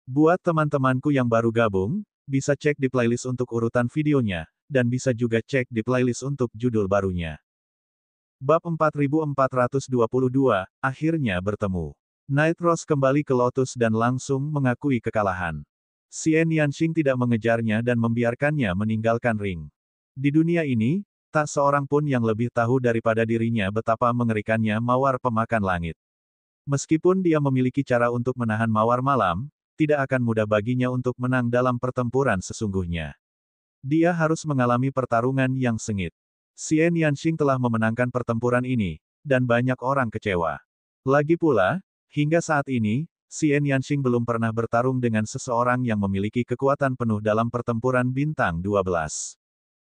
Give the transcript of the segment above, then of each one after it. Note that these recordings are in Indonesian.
Buat teman-temanku yang baru gabung, bisa cek di playlist untuk urutan videonya, dan bisa juga cek di playlist untuk judul barunya. Bab 4422, akhirnya bertemu. Nightros kembali ke Lotus dan langsung mengakui kekalahan. Xian Yanxing tidak mengejarnya dan membiarkannya meninggalkan ring. Di dunia ini, tak seorang pun yang lebih tahu daripada dirinya betapa mengerikannya mawar pemakan langit. Meskipun dia memiliki cara untuk menahan mawar malam, tidak akan mudah baginya untuk menang dalam pertempuran sesungguhnya. Dia harus mengalami pertarungan yang sengit. Xian Yanxing telah memenangkan pertempuran ini, dan banyak orang kecewa. Lagi pula, hingga saat ini, Xian Yanxing belum pernah bertarung dengan seseorang yang memiliki kekuatan penuh dalam pertempuran bintang 12.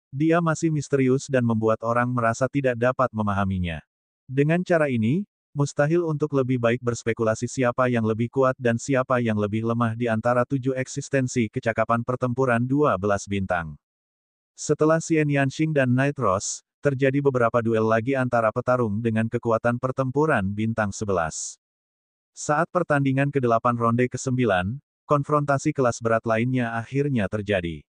Dia masih misterius dan membuat orang merasa tidak dapat memahaminya. Dengan cara ini, mustahil untuk lebih baik berspekulasi siapa yang lebih kuat dan siapa yang lebih lemah di antara 7 eksistensi kecakapan pertempuran 12 bintang. Setelah Xian Yanxing dan Nightros, terjadi beberapa duel lagi antara petarung dengan kekuatan pertempuran bintang 11. Saat pertandingan ke-8 ronde ke-9, konfrontasi kelas berat lainnya akhirnya terjadi.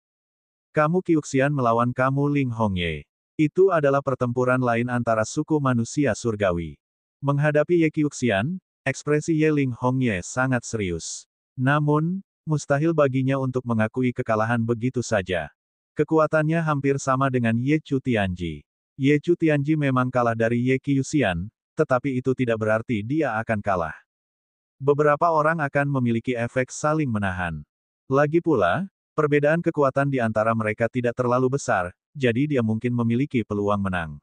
Kamu Qiuxian melawan kamu Ling Hongye. Itu adalah pertempuran lain antara suku manusia surgawi. Menghadapi Ye Qiuxian, ekspresi Ye Ling Hongye sangat serius. Namun, mustahil baginya untuk mengakui kekalahan begitu saja. Kekuatannya hampir sama dengan Ye Chu Tianji. Ye Chu Tianji memang kalah dari Ye Qiuxian, tetapi itu tidak berarti dia akan kalah. Beberapa orang akan memiliki efek saling menahan. Lagi pula, perbedaan kekuatan di antara mereka tidak terlalu besar, jadi dia mungkin memiliki peluang menang.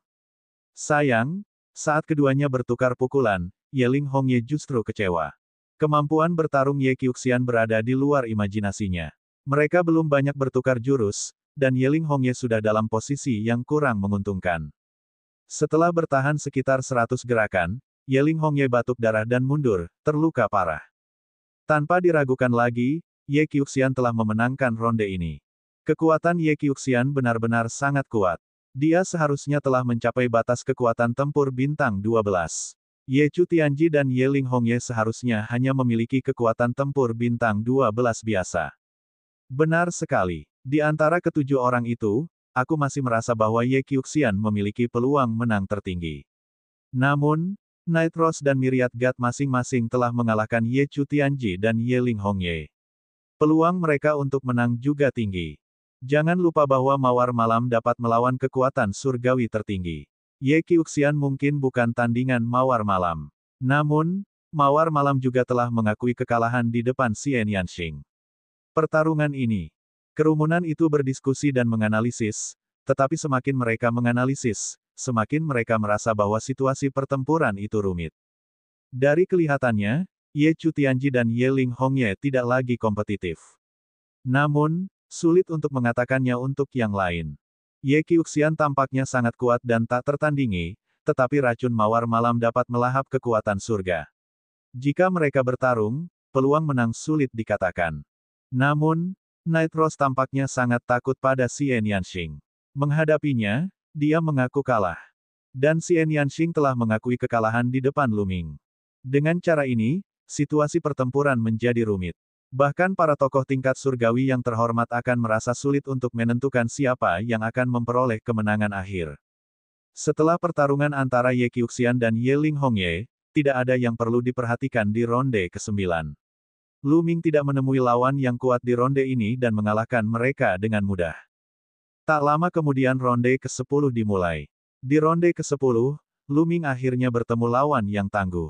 Sayang, saat keduanya bertukar pukulan, Ye Ling Hongye justru kecewa. Kemampuan bertarung Ye Qiuxian berada di luar imajinasinya. Mereka belum banyak bertukar jurus, dan Ye Ling Hongye sudah dalam posisi yang kurang menguntungkan. Setelah bertahan sekitar 100 gerakan, Ye Ling Hongye batuk darah dan mundur, terluka parah. Tanpa diragukan lagi, Ye Qiuxian telah memenangkan ronde ini. Kekuatan Ye Qiuxian benar-benar sangat kuat. Dia seharusnya telah mencapai batas kekuatan tempur bintang 12. Ye Chu Tianji dan Ye Ling Hongye seharusnya hanya memiliki kekuatan tempur bintang 12 biasa. Benar sekali. Di antara ketujuh orang itu, aku masih merasa bahwa Ye Qiuxian memiliki peluang menang tertinggi. Namun, Nightros dan Myriad God masing-masing telah mengalahkan Ye Chu Tianji dan Ye Ling Hongye. Peluang mereka untuk menang juga tinggi. Jangan lupa bahwa Mawar Malam dapat melawan kekuatan surgawi tertinggi. Ye Qiuxian mungkin bukan tandingan Mawar Malam. Namun, Mawar Malam juga telah mengakui kekalahan di depan Xian Yanxing. Pertarungan ini. Kerumunan itu berdiskusi dan menganalisis, tetapi semakin mereka menganalisis, semakin mereka merasa bahwa situasi pertempuran itu rumit. Dari kelihatannya, Ye Chu Tianji dan Ye Ling Hongye tidak lagi kompetitif. Namun, sulit untuk mengatakannya untuk yang lain. Ye Qiuxian tampaknya sangat kuat dan tak tertandingi, tetapi racun Mawar Malam dapat melahap kekuatan surga. Jika mereka bertarung, peluang menang sulit dikatakan. Namun, Nightros tampaknya sangat takut pada Xian Yanxing. Menghadapinya, dia mengaku kalah. Dan Xian Yanxing telah mengakui kekalahan di depan Luming. Dengan cara ini, situasi pertempuran menjadi rumit. Bahkan para tokoh tingkat surgawi yang terhormat akan merasa sulit untuk menentukan siapa yang akan memperoleh kemenangan akhir. Setelah pertarungan antara Ye Qiuxian dan Ye Ling Hongye, tidak ada yang perlu diperhatikan di ronde ke-9. Lu Ming tidak menemui lawan yang kuat di ronde ini dan mengalahkan mereka dengan mudah. Tak lama kemudian ronde ke-10 dimulai. Di ronde ke-10, Lu Ming akhirnya bertemu lawan yang tangguh.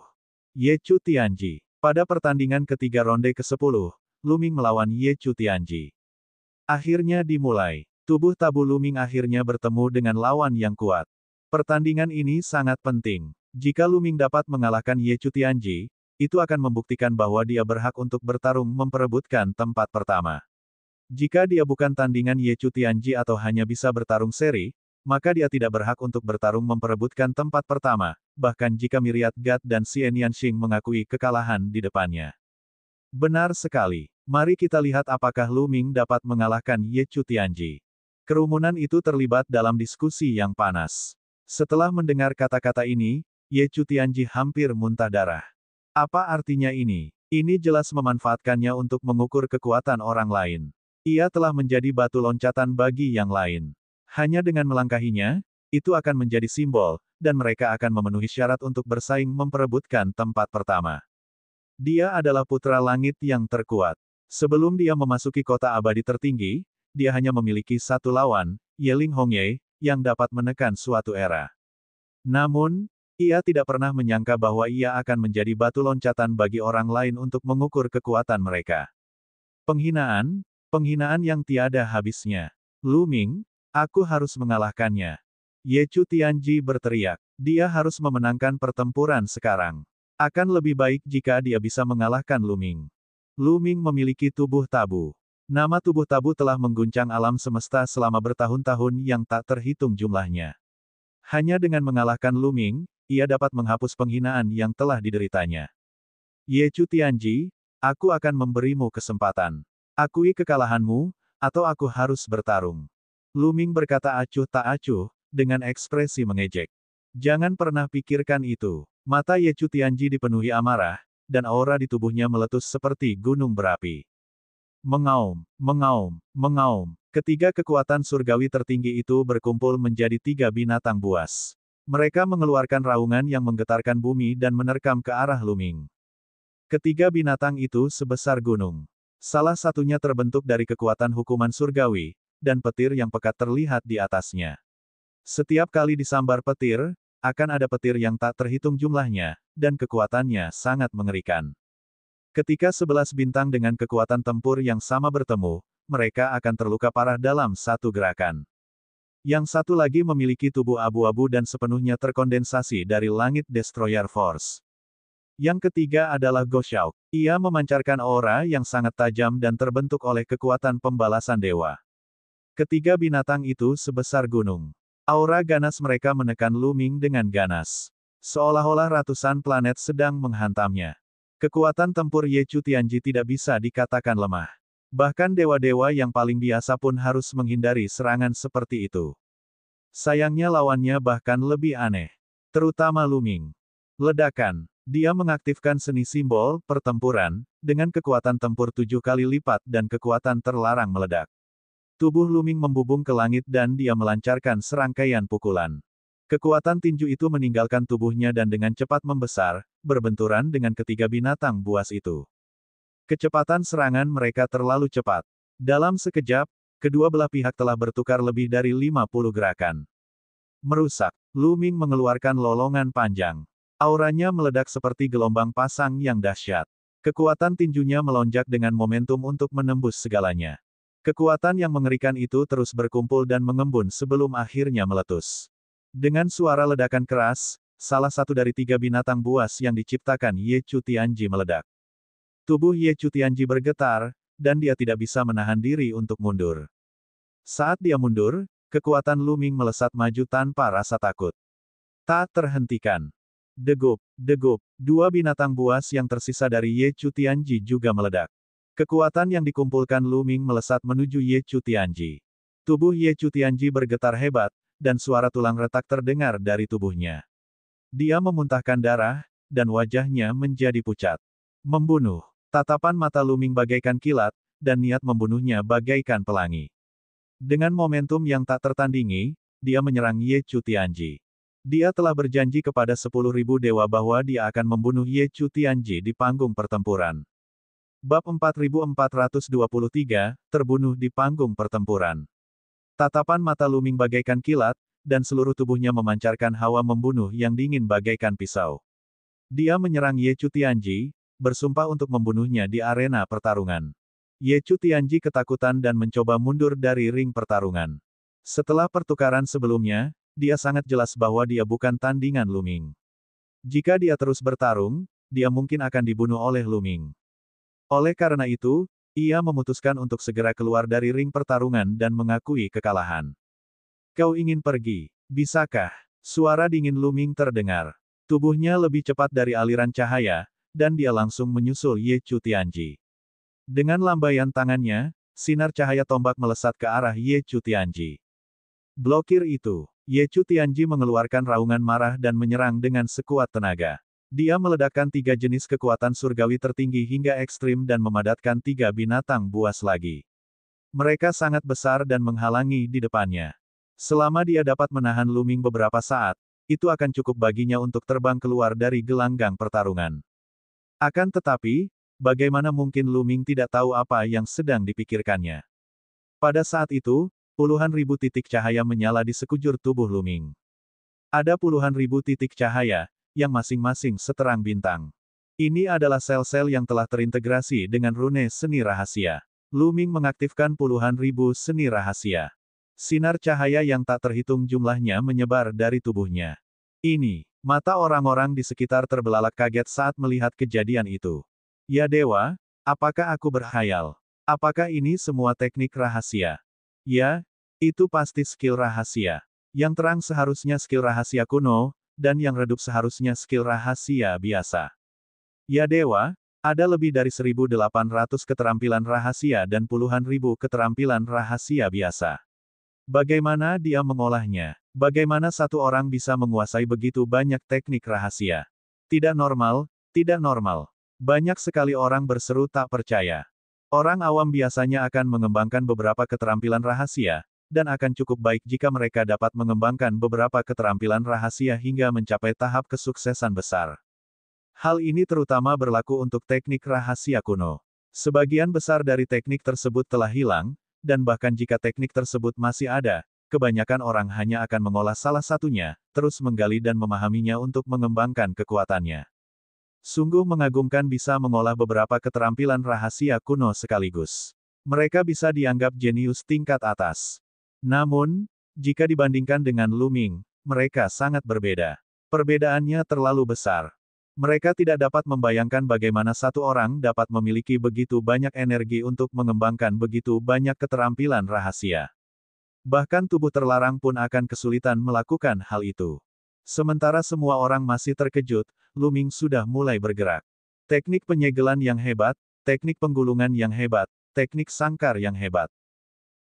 Ye Chu Tianji. Pada pertandingan ketiga ronde ke-10, Lu Ming melawan Ye Chu Tianji. Akhirnya dimulai. Tubuh tabu Lu Ming akhirnya bertemu dengan lawan yang kuat. Pertandingan ini sangat penting. Jika Lu Ming dapat mengalahkan Ye Chu Tianji, itu akan membuktikan bahwa dia berhak untuk bertarung memperebutkan tempat pertama. Jika dia bukan tandingan Ye Chu Tianji atau hanya bisa bertarung seri, maka dia tidak berhak untuk bertarung memperebutkan tempat pertama, bahkan jika Myriad God dan Xian Yanxing mengakui kekalahan di depannya. Benar sekali. Mari kita lihat apakah Lu Ming dapat mengalahkan Ye Chu Tianji. Kerumunan itu terlibat dalam diskusi yang panas. Setelah mendengar kata-kata ini, Ye Chu Tianji hampir muntah darah. Apa artinya ini? Ini jelas memanfaatkannya untuk mengukur kekuatan orang lain. Ia telah menjadi batu loncatan bagi yang lain. Hanya dengan melangkahinya, itu akan menjadi simbol, dan mereka akan memenuhi syarat untuk bersaing memperebutkan tempat pertama. Dia adalah putra langit yang terkuat. Sebelum dia memasuki kota abadi tertinggi, dia hanya memiliki satu lawan, Yeling Hongye, yang dapat menekan suatu era. Namun, ia tidak pernah menyangka bahwa ia akan menjadi batu loncatan bagi orang lain untuk mengukur kekuatan mereka. Penghinaan, penghinaan yang tiada habisnya. Lu Ming, aku harus mengalahkannya. Ye Chu Tianji berteriak. Dia harus memenangkan pertempuran sekarang. Akan lebih baik jika dia bisa mengalahkan Lu Ming. Lu Ming memiliki tubuh tabu. Nama tubuh tabu telah mengguncang alam semesta selama bertahun-tahun yang tak terhitung jumlahnya. Hanya dengan mengalahkan Lu Ming, ia dapat menghapus penghinaan yang telah dideritanya. Ye Chu Tianji, aku akan memberimu kesempatan. Akui kekalahanmu, atau aku harus bertarung. Lu Ming berkata acuh tak acuh, dengan ekspresi mengejek. Jangan pernah pikirkan itu. Mata Ye Chu Tianji dipenuhi amarah, dan aura di tubuhnya meletus seperti gunung berapi. Mengaum, mengaum, mengaum. Ketiga kekuatan surgawi tertinggi itu berkumpul menjadi tiga binatang buas. Mereka mengeluarkan raungan yang menggetarkan bumi dan menerkam ke arah Lu Ming. Ketiga binatang itu sebesar gunung. Salah satunya terbentuk dari kekuatan hukuman surgawi, dan petir yang pekat terlihat di atasnya. Setiap kali disambar petir, akan ada petir yang tak terhitung jumlahnya, dan kekuatannya sangat mengerikan. Ketika 11 bintang dengan kekuatan tempur yang sama bertemu, mereka akan terluka parah dalam satu gerakan. Yang satu lagi memiliki tubuh abu-abu dan sepenuhnya terkondensasi dari langit Destroyer Force. Yang ketiga adalah Go Xiao. Ia memancarkan aura yang sangat tajam dan terbentuk oleh kekuatan pembalasan dewa. Ketiga binatang itu sebesar gunung. Aura ganas mereka menekan Lu Ming dengan ganas. Seolah-olah ratusan planet sedang menghantamnya. Kekuatan tempur Ye Chu Tianji tidak bisa dikatakan lemah. Bahkan dewa-dewa yang paling biasa pun harus menghindari serangan seperti itu. Sayangnya lawannya bahkan lebih aneh. Terutama Lu Ming. Ledakan. Dia mengaktifkan seni simbol pertempuran, dengan kekuatan tempur 7 kali lipat dan kekuatan terlarang meledak. Tubuh Lu Ming membubung ke langit dan dia melancarkan serangkaian pukulan. Kekuatan tinju itu meninggalkan tubuhnya dan dengan cepat membesar, berbenturan dengan ketiga binatang buas itu. Kecepatan serangan mereka terlalu cepat. Dalam sekejap, kedua belah pihak telah bertukar lebih dari 50 gerakan. Merusak. Lu Ming mengeluarkan lolongan panjang. Auranya meledak seperti gelombang pasang yang dahsyat. Kekuatan tinjunya melonjak dengan momentum untuk menembus segalanya. Kekuatan yang mengerikan itu terus berkumpul dan mengembun sebelum akhirnya meletus. Dengan suara ledakan keras, salah satu dari tiga binatang buas yang diciptakan Ye Chu Tianji meledak. Tubuh Ye Chu Tianji bergetar, dan dia tidak bisa menahan diri untuk mundur. Saat dia mundur, kekuatan Lu Ming melesat maju tanpa rasa takut. Tak terhentikan. Degup, degup, dua binatang buas yang tersisa dari Ye Chu Tianji juga meledak. Kekuatan yang dikumpulkan Lu Ming melesat menuju Ye Chu Tianji. Tubuh Ye Chu Tianji bergetar hebat, dan suara tulang retak terdengar dari tubuhnya. Dia memuntahkan darah, dan wajahnya menjadi pucat. Membunuh. Tatapan mata Lu Ming bagaikan kilat, dan niat membunuhnya bagaikan pelangi. Dengan momentum yang tak tertandingi, dia menyerang Ye Chu Tianji. Dia telah berjanji kepada 10.000 dewa bahwa dia akan membunuh Ye Chu Tianji di panggung pertempuran. Bab 4423, terbunuh di panggung pertempuran. Tatapan mata Lu Ming bagaikan kilat, dan seluruh tubuhnya memancarkan hawa membunuh yang dingin bagaikan pisau. Dia menyerang Ye Chu Tianji, bersumpah untuk membunuhnya di arena pertarungan. Ye Chu Tianji ketakutan dan mencoba mundur dari ring pertarungan. Setelah pertukaran sebelumnya, dia sangat jelas bahwa dia bukan tandingan Lu Ming. Jika dia terus bertarung, dia mungkin akan dibunuh oleh Lu Ming. Oleh karena itu, ia memutuskan untuk segera keluar dari ring pertarungan dan mengakui kekalahan. Kau ingin pergi, bisakah? Suara dingin Lu Ming terdengar. Tubuhnya lebih cepat dari aliran cahaya, dan dia langsung menyusul Ye Chu Tianji. Dengan lambaian tangannya, sinar cahaya tombak melesat ke arah Ye Chu Tianji. Blokir itu. Ye Chu Tianji mengeluarkan raungan marah dan menyerang dengan sekuat tenaga. Dia meledakkan 3 jenis kekuatan surgawi tertinggi hingga ekstrim dan memadatkan 3 binatang buas lagi. Mereka sangat besar dan menghalangi di depannya. Selama dia dapat menahan Lu Ming beberapa saat, itu akan cukup baginya untuk terbang keluar dari gelanggang pertarungan. Akan tetapi, bagaimana mungkin Lu Ming tidak tahu apa yang sedang dipikirkannya? Pada saat itu, puluhan ribu titik cahaya menyala di sekujur tubuh Lu Ming. Ada puluhan ribu titik cahaya, yang masing-masing seterang bintang. Ini adalah sel-sel yang telah terintegrasi dengan rune seni rahasia. Lu Ming mengaktifkan puluhan ribu seni rahasia. Sinar cahaya yang tak terhitung jumlahnya menyebar dari tubuhnya. Ini, mata orang-orang di sekitar terbelalak kaget saat melihat kejadian itu. Ya dewa, apakah aku berkhayal? Apakah ini semua teknik rahasia? Ya, itu pasti skill rahasia. Yang terang seharusnya skill rahasia kuno, dan yang redup seharusnya skill rahasia biasa. Ya dewa, ada lebih dari 1.800 keterampilan rahasia dan puluhan ribu keterampilan rahasia biasa. Bagaimana dia mengolahnya? Bagaimana satu orang bisa menguasai begitu banyak teknik rahasia? Tidak normal, tidak normal. Banyak sekali orang berseru tak percaya. Orang awam biasanya akan mengembangkan beberapa keterampilan rahasia, dan akan cukup baik jika mereka dapat mengembangkan beberapa keterampilan rahasia hingga mencapai tahap kesuksesan besar. Hal ini terutama berlaku untuk teknik rahasia kuno. Sebagian besar dari teknik tersebut telah hilang, dan bahkan jika teknik tersebut masih ada, kebanyakan orang hanya akan mengolah salah satunya, terus menggali dan memahaminya untuk mengembangkan kekuatannya. Sungguh mengagumkan bisa mengolah beberapa keterampilan rahasia kuno sekaligus. Mereka bisa dianggap jenius tingkat atas. Namun, jika dibandingkan dengan Lu Ming, mereka sangat berbeda. Perbedaannya terlalu besar. Mereka tidak dapat membayangkan bagaimana satu orang dapat memiliki begitu banyak energi untuk mengembangkan begitu banyak keterampilan rahasia. Bahkan tubuh terlarang pun akan kesulitan melakukan hal itu. Sementara semua orang masih terkejut, Lu Ming sudah mulai bergerak. Teknik penyegelan yang hebat, teknik penggulungan yang hebat, teknik sangkar yang hebat.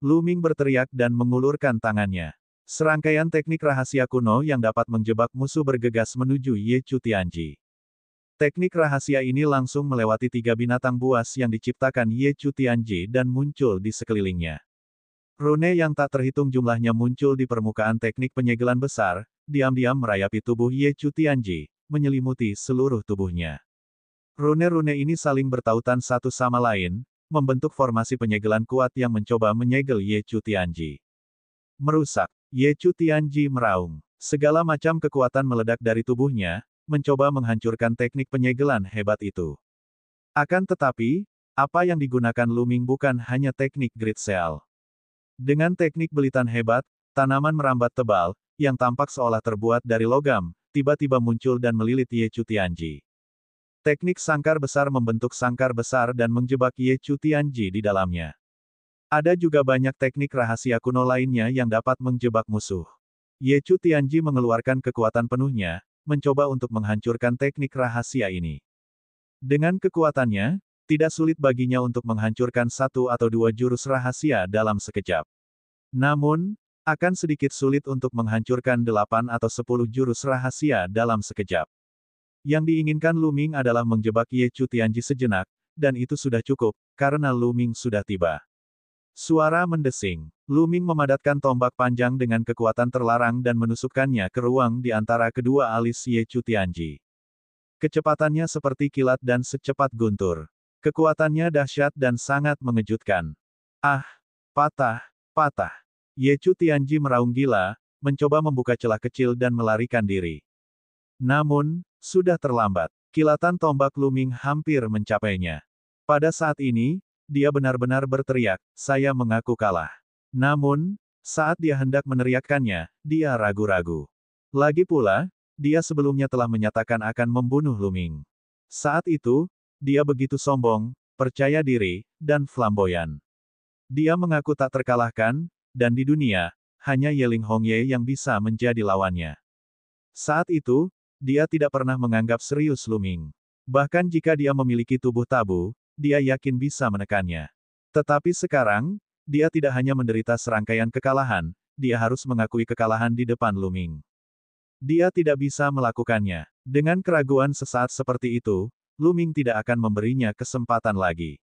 Lu Ming berteriak dan mengulurkan tangannya. Serangkaian teknik rahasia kuno yang dapat menjebak musuh bergegas menuju Ye Chu Tianji. Teknik rahasia ini langsung melewati 3 binatang buas yang diciptakan Ye Chu Tianji dan muncul di sekelilingnya. Rune yang tak terhitung jumlahnya muncul di permukaan teknik penyegelan besar, diam-diam merayapi tubuh Ye Chu Tianji, menyelimuti seluruh tubuhnya. Rune-rune ini saling bertautan satu sama lain, membentuk formasi penyegelan kuat yang mencoba menyegel Ye Chu Tianji. Merusak. Ye Chu Tianji meraung. Segala macam kekuatan meledak dari tubuhnya, mencoba menghancurkan teknik penyegelan hebat itu. Akan tetapi, apa yang digunakan Lu Ming bukan hanya teknik Grid Seal. Dengan teknik belitan hebat, tanaman merambat tebal, yang tampak seolah terbuat dari logam, tiba-tiba muncul dan melilit Ye Chu Tianji. Teknik sangkar besar membentuk sangkar besar dan menjebak Ye Chu Tianji di dalamnya. Ada juga banyak teknik rahasia kuno lainnya yang dapat menjebak musuh. Ye Chu Tianji mengeluarkan kekuatan penuhnya, mencoba untuk menghancurkan teknik rahasia ini. Dengan kekuatannya, tidak sulit baginya untuk menghancurkan 1 atau 2 jurus rahasia dalam sekejap. Namun, akan sedikit sulit untuk menghancurkan 8 atau 10 jurus rahasia dalam sekejap. Yang diinginkan Lu Ming adalah menjebak Ye Chu Tianji sejenak, dan itu sudah cukup, karena Lu Ming sudah tiba. Suara mendesing. Lu Ming memadatkan tombak panjang dengan kekuatan terlarang dan menusukkannya ke ruang di antara kedua alis Ye Chu Tianji. Kecepatannya seperti kilat dan secepat guntur. Kekuatannya dahsyat dan sangat mengejutkan. Ah! Patah! Patah! Ye Chu Tianji meraung gila, mencoba membuka celah kecil dan melarikan diri. Namun, sudah terlambat. Kilatan tombak Lu Ming hampir mencapainya. Pada saat ini, dia benar-benar berteriak, "Saya mengaku kalah." Namun, saat dia hendak meneriakkannya, dia ragu-ragu. Lagi pula, dia sebelumnya telah menyatakan akan membunuh Lu Ming. Saat itu, dia begitu sombong, percaya diri, dan flamboyan. Dia mengaku tak terkalahkan, dan di dunia, hanya Ye Ling Hongye yang bisa menjadi lawannya. Saat itu, dia tidak pernah menganggap serius Lu Ming. Bahkan jika dia memiliki tubuh tabu, dia yakin bisa menekannya. Tetapi sekarang, dia tidak hanya menderita serangkaian kekalahan, dia harus mengakui kekalahan di depan Lu Ming. Dia tidak bisa melakukannya. Dengan keraguan sesaat seperti itu, Lu Ming tidak akan memberinya kesempatan lagi.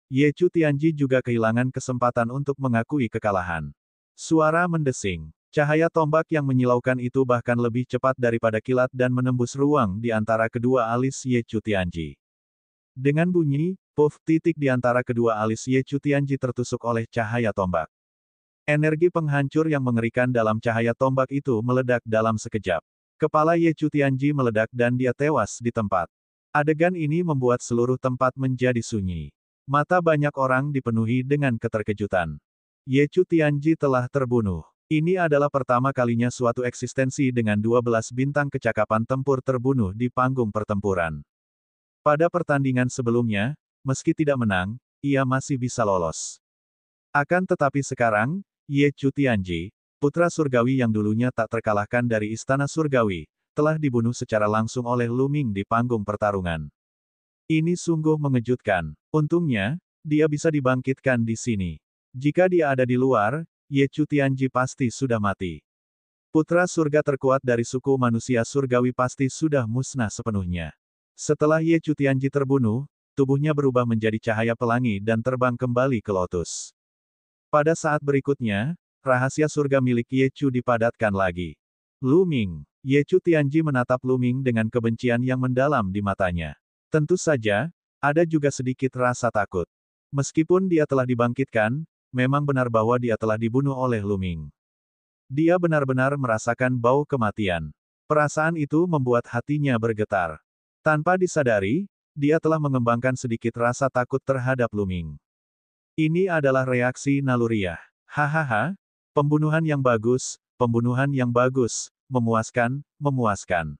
Ye Chu Tianji juga kehilangan kesempatan untuk mengakui kekalahan. Suara mendesing. Cahaya tombak yang menyilaukan itu bahkan lebih cepat daripada kilat dan menembus ruang di antara kedua alis Ye Chu Tianji. Dengan bunyi, puff titik di antara kedua alis Ye Chu Tianji tertusuk oleh cahaya tombak. Energi penghancur yang mengerikan dalam cahaya tombak itu meledak dalam sekejap. Kepala Ye Chu Tianji meledak dan dia tewas di tempat. Adegan ini membuat seluruh tempat menjadi sunyi. Mata banyak orang dipenuhi dengan keterkejutan. Ye Chu Tianji telah terbunuh. Ini adalah pertama kalinya suatu eksistensi dengan 12 bintang kecakapan tempur terbunuh di panggung pertempuran. Pada pertandingan sebelumnya, meski tidak menang, ia masih bisa lolos. Akan tetapi sekarang, Ye Chu Tianji, putra surgawi yang dulunya tak terkalahkan dari Istana Surgawi, telah dibunuh secara langsung oleh Lu Ming di panggung pertarungan. Ini sungguh mengejutkan. Untungnya, dia bisa dibangkitkan di sini. Jika dia ada di luar, Ye Chu Tianji pasti sudah mati. Putra surga terkuat dari suku manusia surgawi pasti sudah musnah sepenuhnya. Setelah Ye Chu Tianji terbunuh, tubuhnya berubah menjadi cahaya pelangi dan terbang kembali ke lotus. Pada saat berikutnya, rahasia surga milik Ye Chu dipadatkan lagi. Lu Ming. Ye Chu Tianji menatap Lu Ming dengan kebencian yang mendalam di matanya. Tentu saja, ada juga sedikit rasa takut. Meskipun dia telah dibangkitkan, memang benar bahwa dia telah dibunuh oleh Lu Ming. Dia benar-benar merasakan bau kematian. Perasaan itu membuat hatinya bergetar. Tanpa disadari, dia telah mengembangkan sedikit rasa takut terhadap Lu Ming. Ini adalah reaksi naluriah. Hahaha, pembunuhan yang bagus, memuaskan, memuaskan.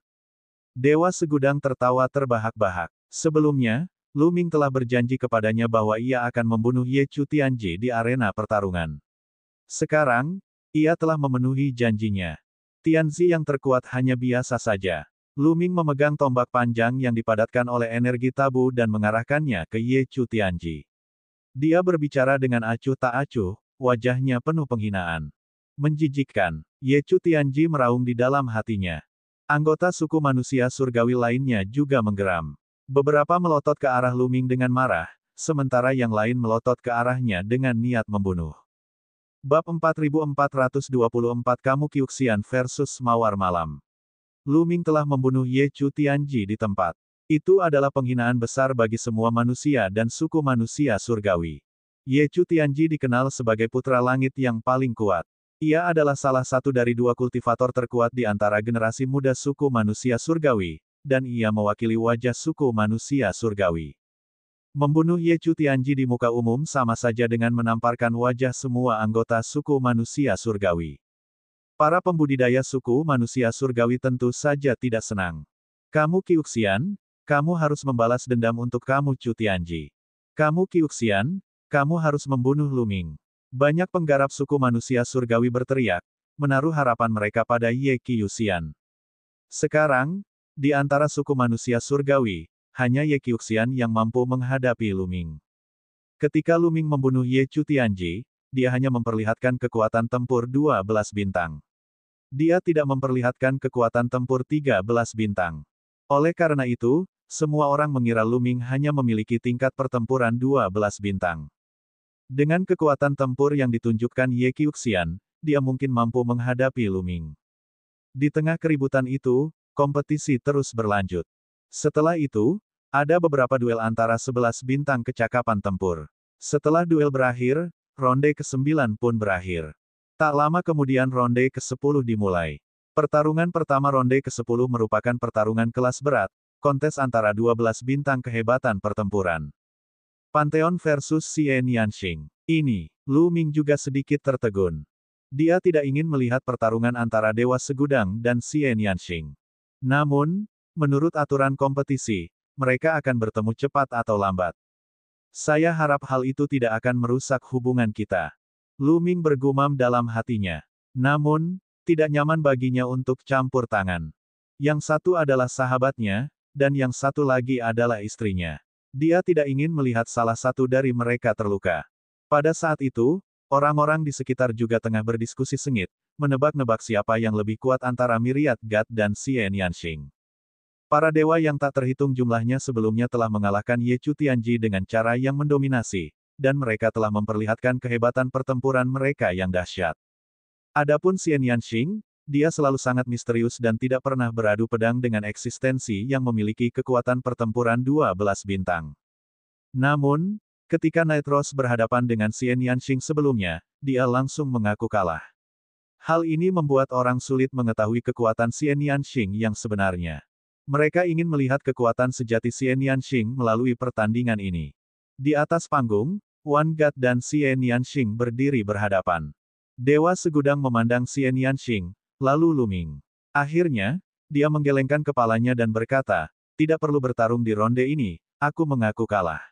Dewa Segudang tertawa terbahak-bahak. Sebelumnya, Lu Ming telah berjanji kepadanya bahwa ia akan membunuh Ye Chu Tianji di arena pertarungan. Sekarang, ia telah memenuhi janjinya. Tianzi yang terkuat hanya biasa saja. Lu Ming memegang tombak panjang yang dipadatkan oleh energi tabu dan mengarahkannya ke Ye Chu Tianji. Dia berbicara dengan acuh tak acuh, wajahnya penuh penghinaan. Menjijikkan. Ye Chu Tianji meraung di dalam hatinya. Anggota suku manusia surgawi lainnya juga menggeram. Beberapa melotot ke arah Lu Ming dengan marah, sementara yang lain melotot ke arahnya dengan niat membunuh. Bab 4424 Kamu Kyuxian versus Mawar Malam. Lu Ming telah membunuh Ye Chu Tianji di tempat. Itu adalah penghinaan besar bagi semua manusia dan suku manusia surgawi. Ye Chu Tianji dikenal sebagai putra langit yang paling kuat. Ia adalah salah satu dari dua kultivator terkuat di antara generasi muda suku manusia surgawi, dan ia mewakili wajah suku manusia surgawi. Membunuh Ye Chu Tianji di muka umum sama saja dengan menamparkan wajah semua anggota suku manusia surgawi. Para pembudidaya suku manusia surgawi tentu saja tidak senang. Kamu Kyuxian, kamu harus membalas dendam untuk kamu Chu Tianji. Kamu Kyuxian, kamu harus membunuh Lu Ming. Banyak penggarap suku manusia surgawi berteriak, menaruh harapan mereka pada Ye Kyuxian. Sekarang, di antara suku manusia surgawi, hanya Ye Kyuxian yang mampu menghadapi Lu Ming. Ketika Lu Ming membunuh Ye Chu Tianji, dia hanya memperlihatkan kekuatan tempur 12 bintang. Dia tidak memperlihatkan kekuatan tempur 13 bintang. Oleh karena itu, semua orang mengira Lu Ming hanya memiliki tingkat pertempuran 12 bintang. Dengan kekuatan tempur yang ditunjukkan Ye Kyuxian, dia mungkin mampu menghadapi Lu Ming. Di tengah keributan itu, kompetisi terus berlanjut. Setelah itu, ada beberapa duel antara 11 bintang kecakapan tempur. Setelah duel berakhir, ronde ke-9 pun berakhir. Tak lama kemudian ronde ke-10 dimulai. Pertarungan pertama ronde ke-10 merupakan pertarungan kelas berat, kontes antara 12 bintang kehebatan pertempuran. Pantheon versus Xie Nianxing. Ini, Lu Ming juga sedikit tertegun. Dia tidak ingin melihat pertarungan antara Dewa Segudang dan Xie Nianxing. Namun, menurut aturan kompetisi, mereka akan bertemu cepat atau lambat. Saya harap hal itu tidak akan merusak hubungan kita. Lu Ming bergumam dalam hatinya. Namun, tidak nyaman baginya untuk campur tangan. Yang satu adalah sahabatnya, dan yang satu lagi adalah istrinya. Dia tidak ingin melihat salah satu dari mereka terluka. Pada saat itu, orang-orang di sekitar juga tengah berdiskusi sengit, menebak-nebak siapa yang lebih kuat antara Myriad God dan Xian Yanxing. Para dewa yang tak terhitung jumlahnya sebelumnya telah mengalahkan Ye Chu Tianji dengan cara yang mendominasi, dan mereka telah memperlihatkan kehebatan pertempuran mereka yang dahsyat. Adapun Xian Yanxing, dia selalu sangat misterius dan tidak pernah beradu pedang dengan eksistensi yang memiliki kekuatan pertempuran 12 bintang. Namun, ketika Nightros berhadapan dengan Xian Yanxing sebelumnya, dia langsung mengaku kalah. Hal ini membuat orang sulit mengetahui kekuatan Xian Yanxing yang sebenarnya. Mereka ingin melihat kekuatan sejati Xian Yanxing melalui pertandingan ini. Di atas panggung, Wan God dan Xian Yanxing berdiri berhadapan. Dewa Segudang memandang Xian Yanxing, lalu Luming. Akhirnya, dia menggelengkan kepalanya dan berkata, tidak perlu bertarung di ronde ini, aku mengaku kalah.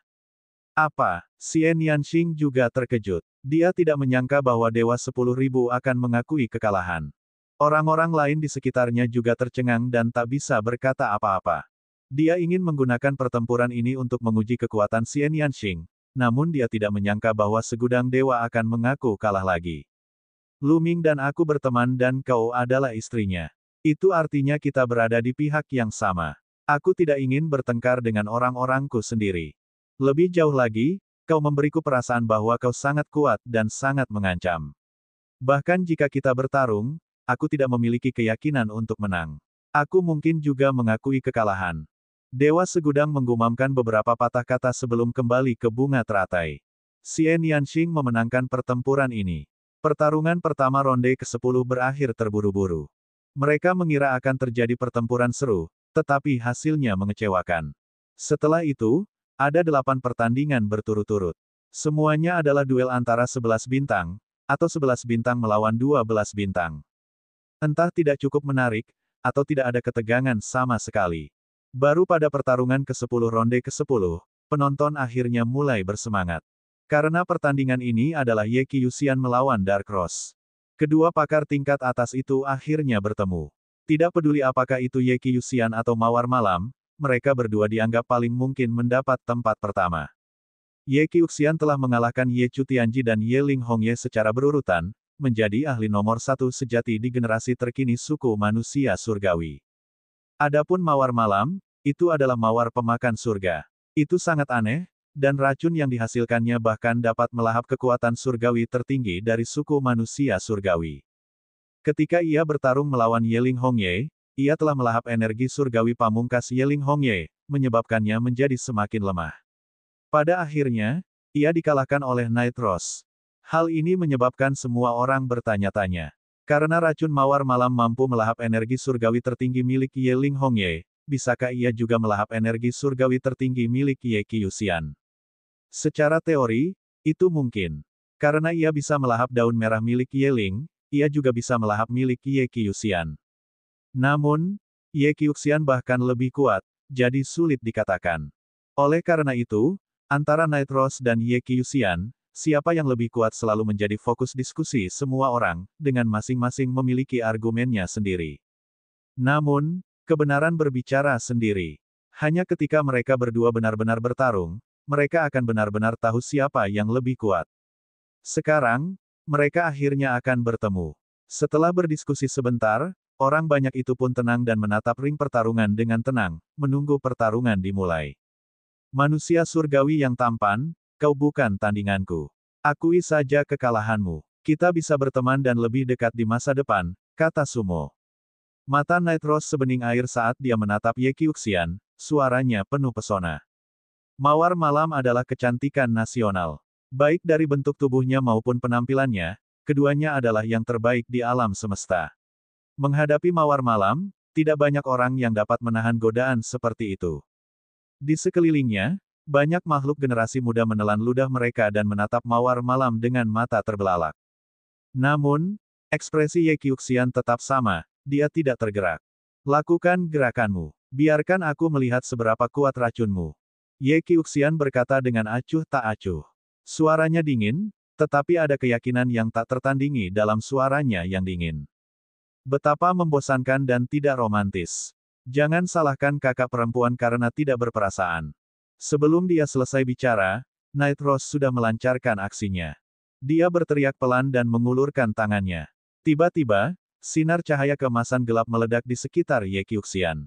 Apa? Xian Yanxing juga terkejut. Dia tidak menyangka bahwa Dewa 10.000 akan mengakui kekalahan. Orang-orang lain di sekitarnya juga tercengang dan tak bisa berkata apa-apa. Dia ingin menggunakan pertempuran ini untuk menguji kekuatan Xian Yanxing, namun dia tidak menyangka bahwa segudang dewa akan mengaku kalah lagi. Luming dan aku berteman dan kau adalah istrinya. Itu artinya kita berada di pihak yang sama. Aku tidak ingin bertengkar dengan orang-orangku sendiri. Lebih jauh lagi, kau memberiku perasaan bahwa kau sangat kuat dan sangat mengancam. Bahkan jika kita bertarung, aku tidak memiliki keyakinan untuk menang. Aku mungkin juga mengakui kekalahan. Dewa Segudang menggumamkan beberapa patah kata sebelum kembali ke bunga teratai. Xian Yanxing memenangkan pertempuran ini. Pertarungan pertama ronde ke-10 berakhir terburu-buru. Mereka mengira akan terjadi pertempuran seru, tetapi hasilnya mengecewakan. Setelah itu, ada 8 pertandingan berturut-turut. Semuanya adalah duel antara 11 bintang, atau 11 bintang melawan 12 bintang. Entah tidak cukup menarik, atau tidak ada ketegangan sama sekali. Baru pada pertarungan ke-10 ronde ke-10, penonton akhirnya mulai bersemangat. Karena pertandingan ini adalah Ye Qiuxian melawan Dark Rose. Kedua pakar tingkat atas itu akhirnya bertemu. Tidak peduli apakah itu Ye Qiuxian atau Mawar Malam, mereka berdua dianggap paling mungkin mendapat tempat pertama. Ye Qiuxian telah mengalahkan Ye Chu Tianji dan Ye Ling Hongye secara berurutan, menjadi ahli nomor 1 sejati di generasi terkini suku manusia surgawi. Adapun Mawar Malam, itu adalah mawar pemakan surga. Itu sangat aneh, dan racun yang dihasilkannya bahkan dapat melahap kekuatan surgawi tertinggi dari suku manusia surgawi. Ketika ia bertarung melawan Ye Ling Hongye, ia telah melahap energi surgawi pamungkas Ye Ling Hongye, menyebabkannya menjadi semakin lemah. Pada akhirnya, ia dikalahkan oleh Nightros. Hal ini menyebabkan semua orang bertanya-tanya. Karena racun Mawar Malam mampu melahap energi surgawi tertinggi milik Ye Ling Hongye, bisakah ia juga melahap energi surgawi tertinggi milik Ye Qiuxian? Secara teori, itu mungkin. Karena ia bisa melahap daun merah milik Ye Ling, ia juga bisa melahap milik Ye Qiuxian. Namun, Ye Qiuxian bahkan lebih kuat, jadi sulit dikatakan. Oleh karena itu, antara Nightros dan Ye Qiuxian, siapa yang lebih kuat selalu menjadi fokus diskusi semua orang, dengan masing-masing memiliki argumennya sendiri. Namun, kebenaran berbicara sendiri. Hanya ketika mereka berdua benar-benar bertarung, mereka akan benar-benar tahu siapa yang lebih kuat. Sekarang, mereka akhirnya akan bertemu. Setelah berdiskusi sebentar, orang banyak itu pun tenang dan menatap ring pertarungan dengan tenang, menunggu pertarungan dimulai. Manusia surgawi yang tampan, kau bukan tandinganku. Akui saja kekalahanmu. Kita bisa berteman dan lebih dekat di masa depan, kata Sumo. Mata Nightros sebening air saat dia menatap Ye Qiuxian, suaranya penuh pesona. Mawar Malam adalah kecantikan nasional. Baik dari bentuk tubuhnya maupun penampilannya, keduanya adalah yang terbaik di alam semesta. Menghadapi Mawar Malam, tidak banyak orang yang dapat menahan godaan seperti itu. Di sekelilingnya, banyak makhluk generasi muda menelan ludah mereka dan menatap Mawar Malam dengan mata terbelalak. Namun, ekspresi Ye Qiuxian tetap sama, dia tidak tergerak. Lakukan gerakanmu. Biarkan aku melihat seberapa kuat racunmu. Ye Qiuxian berkata dengan acuh tak acuh. Suaranya dingin, tetapi ada keyakinan yang tak tertandingi dalam suaranya yang dingin. Betapa membosankan dan tidak romantis. Jangan salahkan kakak perempuan karena tidak berperasaan. Sebelum dia selesai bicara, Nightros sudah melancarkan aksinya. Dia berteriak pelan dan mengulurkan tangannya. Tiba-tiba, sinar cahaya keemasan gelap meledak di sekitar Ye Qiuxian.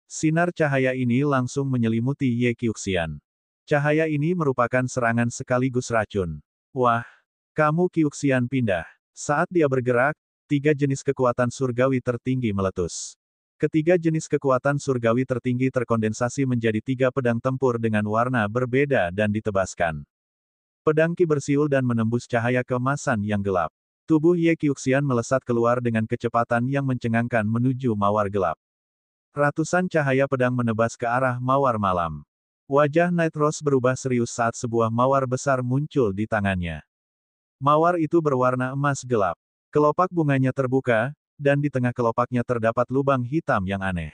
Sinar cahaya ini langsung menyelimuti Ye Qiuxian. Cahaya ini merupakan serangan sekaligus racun. Wah! Kamu Qiuxian pindah. Saat dia bergerak, 3 jenis kekuatan surgawi tertinggi meletus. Ketiga jenis kekuatan surgawi tertinggi terkondensasi menjadi 3 pedang tempur dengan warna berbeda dan ditebaskan. Pedang Qi bersiul dan menembus cahaya keemasan yang gelap. Tubuh Ye Qiuxian melesat keluar dengan kecepatan yang mencengangkan menuju mawar gelap. Ratusan cahaya pedang menebas ke arah mawar malam. Wajah Night Rose berubah serius saat sebuah mawar besar muncul di tangannya. Mawar itu berwarna emas gelap. Kelopak bunganya terbuka, dan di tengah kelopaknya terdapat lubang hitam yang aneh.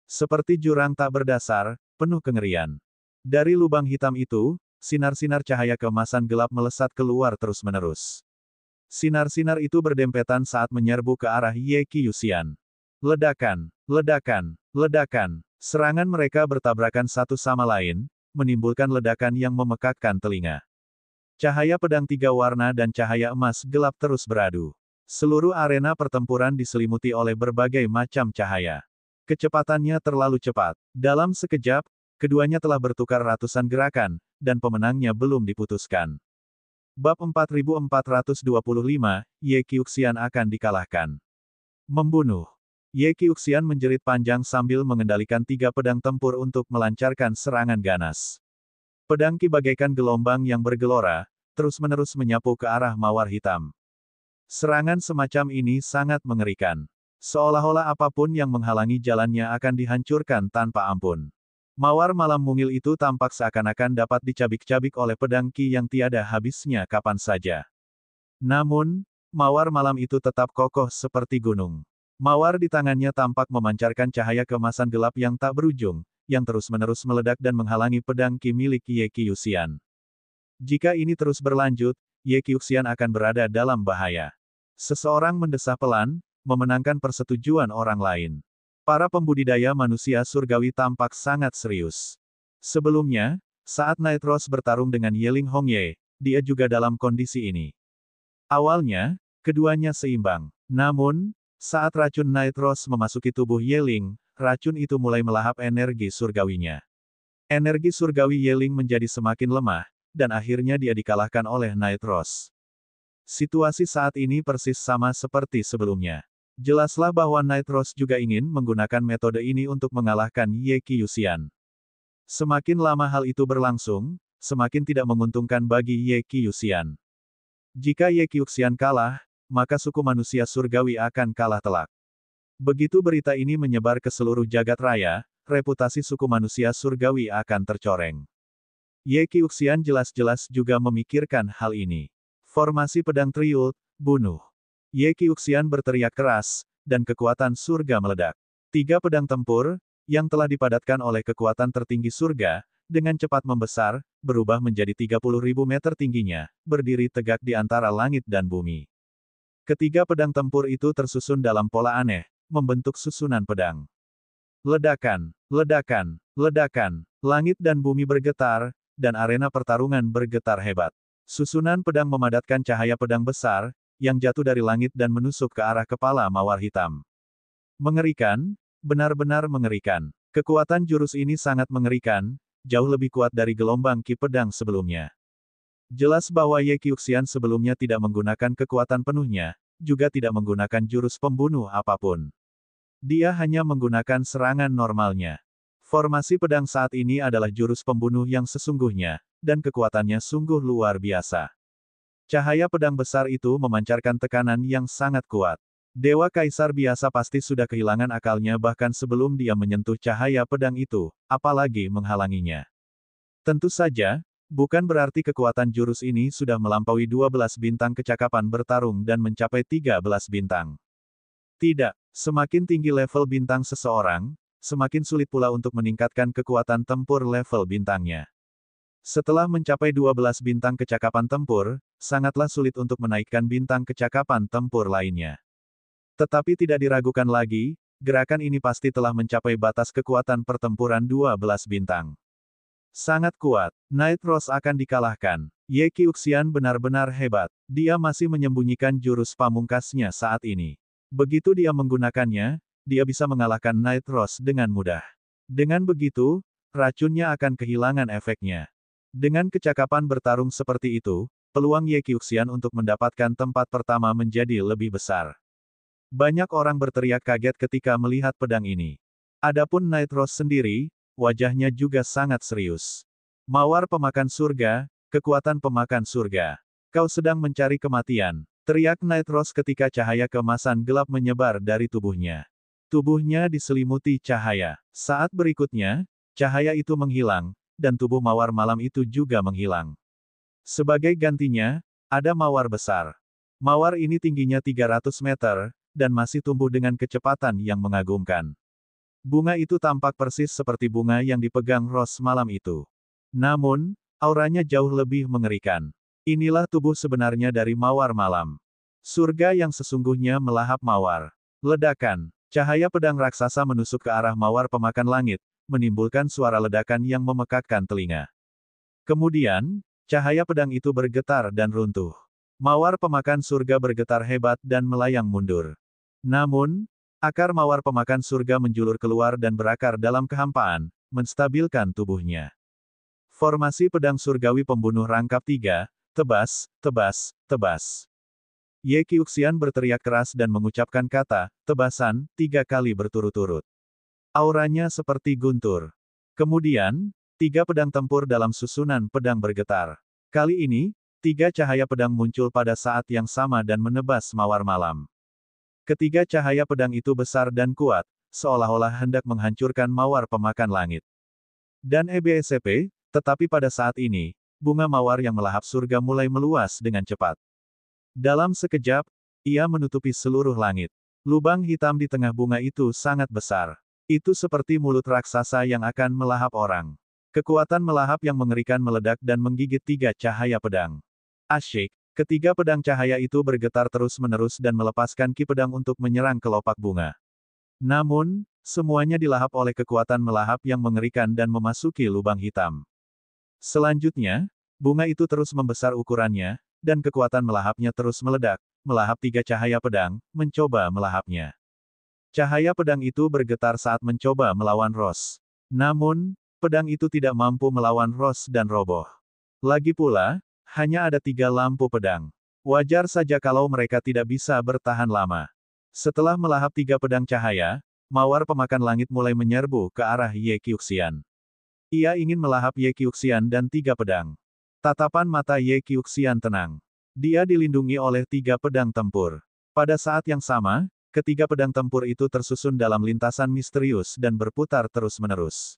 Seperti jurang tak berdasar, penuh kengerian. Dari lubang hitam itu, sinar-sinar cahaya keemasan gelap melesat keluar terus-menerus. Sinar-sinar itu berdempetan saat menyerbu ke arah Ye Qiuxian. Ledakan, ledakan, ledakan. Serangan mereka bertabrakan satu sama lain, menimbulkan ledakan yang memekakkan telinga. Cahaya pedang 3 warna dan cahaya emas gelap terus beradu. Seluruh arena pertempuran diselimuti oleh berbagai macam cahaya. Kecepatannya terlalu cepat. Dalam sekejap, keduanya telah bertukar ratusan gerakan, dan pemenangnya belum diputuskan. Bab 4425, Ye Qiuxian akan dikalahkan. Membunuh. Ye Qiuxian menjerit panjang sambil mengendalikan 3 pedang tempur untuk melancarkan serangan ganas. Pedang Qi bagaikan gelombang yang bergelora, terus-menerus menyapu ke arah mawar hitam. Serangan semacam ini sangat mengerikan. Seolah-olah apapun yang menghalangi jalannya akan dihancurkan tanpa ampun. Mawar malam mungil itu tampak seakan-akan dapat dicabik-cabik oleh pedang Qi yang tiada habisnya kapan saja. Namun, mawar malam itu tetap kokoh seperti gunung. Mawar di tangannya tampak memancarkan cahaya keemasan gelap yang tak berujung, yang terus-menerus meledak dan menghalangi pedang Qi milik Ye Qiuxian. Jika ini terus berlanjut, Ye Qiuxian akan berada dalam bahaya. Seseorang mendesah pelan, memenangkan persetujuan orang lain. Para pembudidaya manusia surgawi tampak sangat serius. Sebelumnya, saat Night Rose bertarung dengan Yeling Hongye, dia juga dalam kondisi ini. Awalnya, keduanya seimbang. Namun, saat racun Night Rose memasuki tubuh Yeling, racun itu mulai melahap energi surgawinya. Energi surgawi Yeling menjadi semakin lemah, dan akhirnya dia dikalahkan oleh Night Rose. Situasi saat ini persis sama seperti sebelumnya. Jelaslah bahwa Night Rose juga ingin menggunakan metode ini untuk mengalahkan Ye Qiuxian. Semakin lama hal itu berlangsung, semakin tidak menguntungkan bagi Ye Qiuxian. Jika Ye Qiuxian kalah, maka suku manusia surgawi akan kalah telak. Begitu berita ini menyebar ke seluruh jagat raya, reputasi suku manusia surgawi akan tercoreng. Ye Qiuxian jelas-jelas juga memikirkan hal ini. Formasi pedang triult, bunuh. Ye Qiuxian berteriak keras, dan kekuatan surga meledak. 3 pedang tempur, yang telah dipadatkan oleh kekuatan tertinggi surga, dengan cepat membesar, berubah menjadi 30.000 meter tingginya, berdiri tegak di antara langit dan bumi. Ketiga pedang tempur itu tersusun dalam pola aneh, membentuk susunan pedang. Ledakan, ledakan, ledakan, langit dan bumi bergetar, dan arena pertarungan bergetar hebat. Susunan pedang memadatkan cahaya pedang besar, yang jatuh dari langit dan menusuk ke arah kepala mawar hitam. Mengerikan, benar-benar mengerikan. Kekuatan jurus ini sangat mengerikan, jauh lebih kuat dari gelombang Qi pedang sebelumnya. Jelas bahwa Ye Qiuxian sebelumnya tidak menggunakan kekuatan penuhnya, juga tidak menggunakan jurus pembunuh apapun. Dia hanya menggunakan serangan normalnya. Formasi pedang saat ini adalah jurus pembunuh yang sesungguhnya, dan kekuatannya sungguh luar biasa. Cahaya pedang besar itu memancarkan tekanan yang sangat kuat. Dewa Kaisar biasa pasti sudah kehilangan akalnya bahkan sebelum dia menyentuh cahaya pedang itu, apalagi menghalanginya. Tentu saja, bukan berarti kekuatan jurus ini sudah melampaui 12 bintang kecakapan bertarung dan mencapai 13 bintang. Tidak, semakin tinggi level bintang seseorang, semakin sulit pula untuk meningkatkan kekuatan tempur level bintangnya. Setelah mencapai 12 bintang kecakapan tempur, sangatlah sulit untuk menaikkan bintang kecakapan tempur lainnya. Tetapi tidak diragukan lagi, gerakan ini pasti telah mencapai batas kekuatan pertempuran 12 bintang. Sangat kuat, Night Rose akan dikalahkan. Ye Qiuxian benar-benar hebat. Dia masih menyembunyikan jurus pamungkasnya saat ini. Begitu dia menggunakannya, dia bisa mengalahkan Night Rose dengan mudah. Dengan begitu, racunnya akan kehilangan efeknya. Dengan kecakapan bertarung seperti itu, peluang Ye Qiuxian untuk mendapatkan tempat pertama menjadi lebih besar. Banyak orang berteriak kaget ketika melihat pedang ini. Adapun Night Rose sendiri, wajahnya juga sangat serius. Mawar pemakan surga, kekuatan pemakan surga. Kau sedang mencari kematian, teriak Night Rose ketika cahaya keemasan gelap menyebar dari tubuhnya. Tubuhnya diselimuti cahaya. Saat berikutnya, cahaya itu menghilang, dan tubuh mawar malam itu juga menghilang. Sebagai gantinya, ada mawar besar. Mawar ini tingginya 300 meter, dan masih tumbuh dengan kecepatan yang mengagumkan. Bunga itu tampak persis seperti bunga yang dipegang Rose malam itu. Namun, auranya jauh lebih mengerikan. Inilah tubuh sebenarnya dari mawar malam. Surga yang sesungguhnya melahap mawar. Ledakan. Cahaya pedang raksasa menusuk ke arah mawar pemakan langit, menimbulkan suara ledakan yang memekakkan telinga. Kemudian, cahaya pedang itu bergetar dan runtuh. Mawar pemakan surga bergetar hebat dan melayang mundur. Namun, akar mawar pemakan surga menjulur keluar dan berakar dalam kehampaan, menstabilkan tubuhnya. Formasi pedang surgawi pembunuh rangkap 3, tebas, tebas, tebas. Ye Qiuxian berteriak keras dan mengucapkan kata, tebasan, 3 kali berturut-turut. Auranya seperti guntur. Kemudian, 3 pedang tempur dalam susunan pedang bergetar. Kali ini, 3 cahaya pedang muncul pada saat yang sama dan menebas mawar malam. Ketiga cahaya pedang itu besar dan kuat, seolah-olah hendak menghancurkan mawar pemakan langit. Dan EBSCP, tetapi pada saat ini, bunga mawar yang melahap surga mulai meluas dengan cepat. Dalam sekejap, ia menutupi seluruh langit. Lubang hitam di tengah bunga itu sangat besar. Itu seperti mulut raksasa yang akan melahap orang. Kekuatan melahap yang mengerikan meledak dan menggigit 3 cahaya pedang. Asyik, ketiga pedang cahaya itu bergetar terus-menerus dan melepaskan ki pedang untuk menyerang kelopak bunga. Namun, semuanya dilahap oleh kekuatan melahap yang mengerikan dan memasuki lubang hitam. Selanjutnya, bunga itu terus membesar ukurannya, dan kekuatan melahapnya terus meledak, melahap 3 cahaya pedang, mencoba melahapnya. Cahaya pedang itu bergetar saat mencoba melawan Rose. Namun, pedang itu tidak mampu melawan Rose dan roboh. Lagi pula, hanya ada 3 lampu pedang. Wajar saja kalau mereka tidak bisa bertahan lama. Setelah melahap 3 pedang cahaya, mawar pemakan langit mulai menyerbu ke arah Ye Qiuxian. Ia ingin melahap Ye Qiuxian dan 3 pedang. Tatapan mata Ye Qiuxian tenang. Dia dilindungi oleh 3 pedang tempur. Pada saat yang sama, ketiga pedang tempur itu tersusun dalam lintasan misterius dan berputar terus-menerus.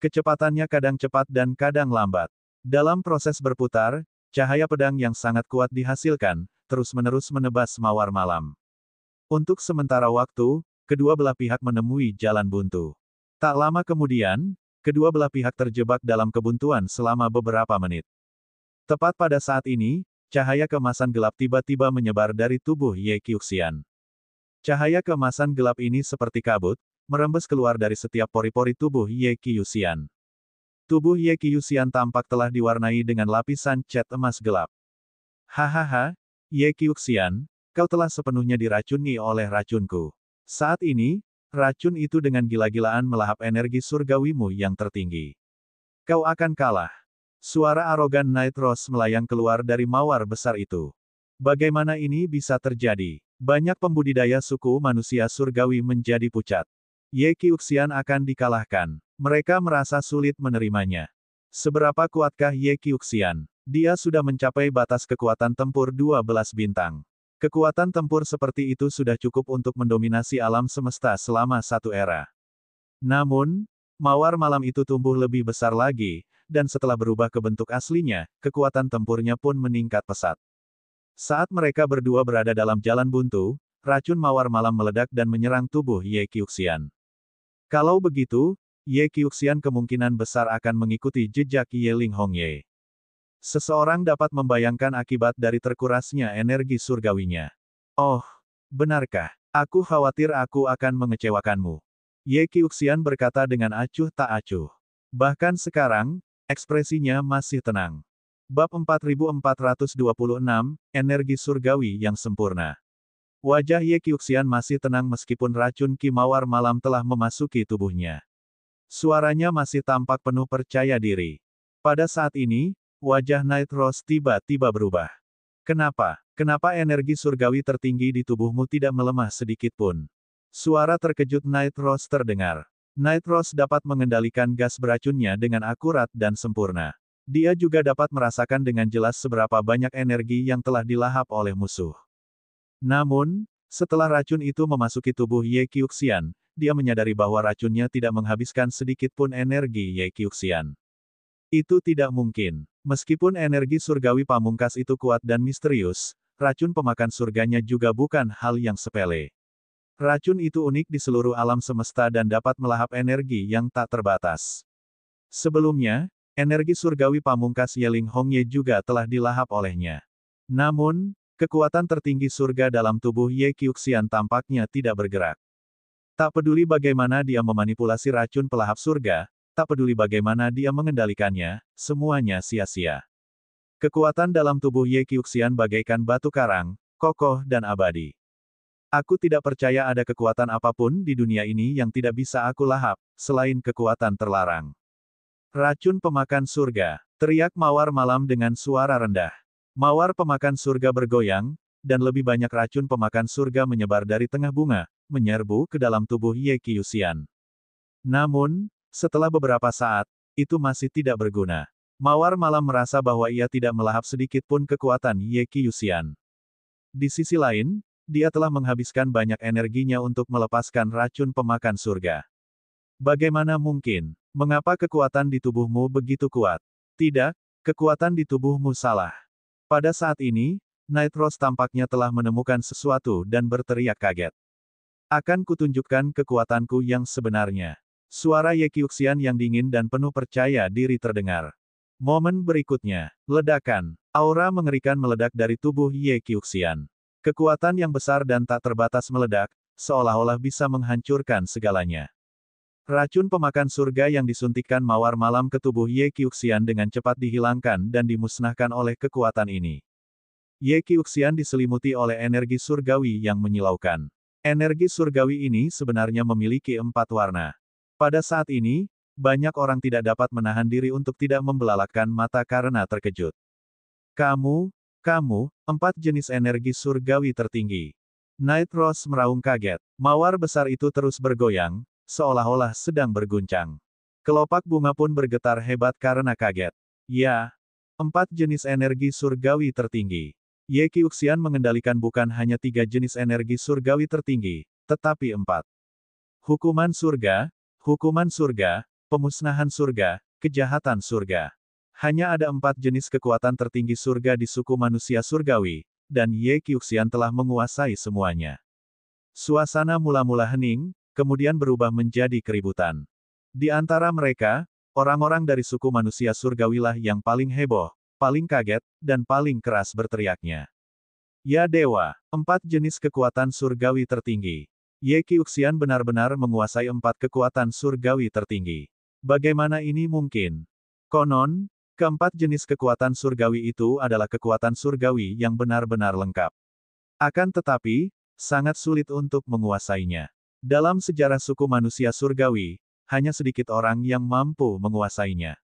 Kecepatannya kadang cepat dan kadang lambat. Dalam proses berputar, cahaya pedang yang sangat kuat dihasilkan, terus-menerus menebas mawar malam. Untuk sementara waktu, kedua belah pihak menemui jalan buntu. Tak lama kemudian, kedua belah pihak terjebak dalam kebuntuan selama beberapa menit. Tepat pada saat ini, cahaya keemasan gelap tiba-tiba menyebar dari tubuh Ye Qiuxian. Cahaya keemasan gelap ini seperti kabut, merembes keluar dari setiap pori-pori tubuh Ye Qiuxian. Tubuh Ye Qiuxian tampak telah diwarnai dengan lapisan cat emas gelap. Hahaha, Ye Qiuxian, kau telah sepenuhnya diracuni oleh racunku. Saat ini, racun itu dengan gila-gilaan melahap energi surgawimu yang tertinggi. Kau akan kalah. Suara arogan Night Rose melayang keluar dari mawar besar itu. Bagaimana ini bisa terjadi? Banyak pembudidaya suku manusia surgawi menjadi pucat. Ye Qiuxian akan dikalahkan. Mereka merasa sulit menerimanya. Seberapa kuatkah Ye Qiuxian? Dia sudah mencapai batas kekuatan tempur 12 bintang. Kekuatan tempur seperti itu sudah cukup untuk mendominasi alam semesta selama satu era. Namun, mawar malam itu tumbuh lebih besar lagi, dan setelah berubah ke bentuk aslinya, kekuatan tempurnya pun meningkat pesat. Saat mereka berdua berada dalam jalan buntu, racun mawar malam meledak dan menyerang tubuh Ye Qiuxian. Kalau begitu, Ye Qiuxian kemungkinan besar akan mengikuti jejak Ye Ling Hongye. Seseorang dapat membayangkan akibat dari terkurasnya energi surgawinya. Oh, benarkah? Aku khawatir aku akan mengecewakanmu. Ye Qiuxian berkata dengan acuh tak acuh. Bahkan sekarang, ekspresinya masih tenang. Bab 4426, Energi Surgawi yang Sempurna. Wajah Ye Qiuxian masih tenang meskipun racun Ki Mawar Malam telah memasuki tubuhnya. Suaranya masih tampak penuh percaya diri. Pada saat ini, wajah Night Rose tiba-tiba berubah. Kenapa? Kenapa energi surgawi tertinggi di tubuhmu tidak melemah sedikit pun? Suara terkejut Night Rose terdengar. Night Rose dapat mengendalikan gas beracunnya dengan akurat dan sempurna. Dia juga dapat merasakan dengan jelas seberapa banyak energi yang telah dilahap oleh musuh. Namun, setelah racun itu memasuki tubuh Ye Qiuxian, dia menyadari bahwa racunnya tidak menghabiskan sedikit pun energi Ye Qiuxian. Itu tidak mungkin. Meskipun energi surgawi pamungkas itu kuat dan misterius, racun pemakan surganya juga bukan hal yang sepele. Racun itu unik di seluruh alam semesta dan dapat melahap energi yang tak terbatas. Sebelumnya, energi surgawi pamungkas Yeling Hongye juga telah dilahap olehnya. Namun, kekuatan tertinggi surga dalam tubuh Ye Qiuxian tampaknya tidak bergerak. Tak peduli bagaimana dia memanipulasi racun pelahap surga, tak peduli bagaimana dia mengendalikannya, semuanya sia-sia. Kekuatan dalam tubuh Ye Qiuxian bagaikan batu karang, kokoh dan abadi. Aku tidak percaya ada kekuatan apapun di dunia ini yang tidak bisa aku lahap, selain kekuatan terlarang. Racun pemakan surga, teriak Mawar Malam dengan suara rendah. Mawar pemakan surga bergoyang, dan lebih banyak racun pemakan surga menyebar dari tengah bunga, menyerbu ke dalam tubuh Ye Qiuxian. Namun, setelah beberapa saat, itu masih tidak berguna. Mawar Malam merasa bahwa ia tidak melahap sedikit pun kekuatan Ye Qiuxian. Di sisi lain, dia telah menghabiskan banyak energinya untuk melepaskan racun pemakan surga. Bagaimana mungkin? Mengapa kekuatan di tubuhmu begitu kuat? Tidak, kekuatan di tubuhmu salah. Pada saat ini, Night Rose tampaknya telah menemukan sesuatu dan berteriak kaget. Akan kutunjukkan kekuatanku yang sebenarnya. Suara Ye Qiuxian yang dingin dan penuh percaya diri terdengar. Momen berikutnya, ledakan. Aura mengerikan meledak dari tubuh Ye Qiuxian. Kekuatan yang besar dan tak terbatas meledak, seolah-olah bisa menghancurkan segalanya. Racun pemakan surga yang disuntikkan Mawar Malam ke tubuh Ye Qiuxian dengan cepat dihilangkan dan dimusnahkan oleh kekuatan ini. Ye Qiuxian diselimuti oleh energi surgawi yang menyilaukan. Energi surgawi ini sebenarnya memiliki 4 warna. Pada saat ini, banyak orang tidak dapat menahan diri untuk tidak membelalakkan mata karena terkejut. Kamu, 4 jenis energi surgawi tertinggi. Night Rose meraung kaget. Mawar besar itu terus bergoyang, seolah-olah sedang berguncang. Kelopak bunga pun bergetar hebat karena kaget. Ya, 4 jenis energi surgawi tertinggi. Ye Qiuxian mengendalikan bukan hanya 3 jenis energi surgawi tertinggi, tetapi 4. Hukuman surga, pemusnahan surga, kejahatan surga. Hanya ada 4 jenis kekuatan tertinggi surga di suku manusia surgawi, dan Ye Qiuxian telah menguasai semuanya. Suasana mula-mula hening, kemudian berubah menjadi keributan. Di antara mereka, orang-orang dari suku manusia surgawilah yang paling heboh, paling kaget, dan paling keras berteriaknya. Ya dewa, 4 jenis kekuatan surgawi tertinggi. Ye Qiuxian benar-benar menguasai 4 kekuatan surgawi tertinggi. Bagaimana ini mungkin? Konon, keempat jenis kekuatan surgawi itu adalah kekuatan surgawi yang benar-benar lengkap. Akan tetapi, sangat sulit untuk menguasainya. Dalam sejarah suku manusia surgawi, hanya sedikit orang yang mampu menguasainya.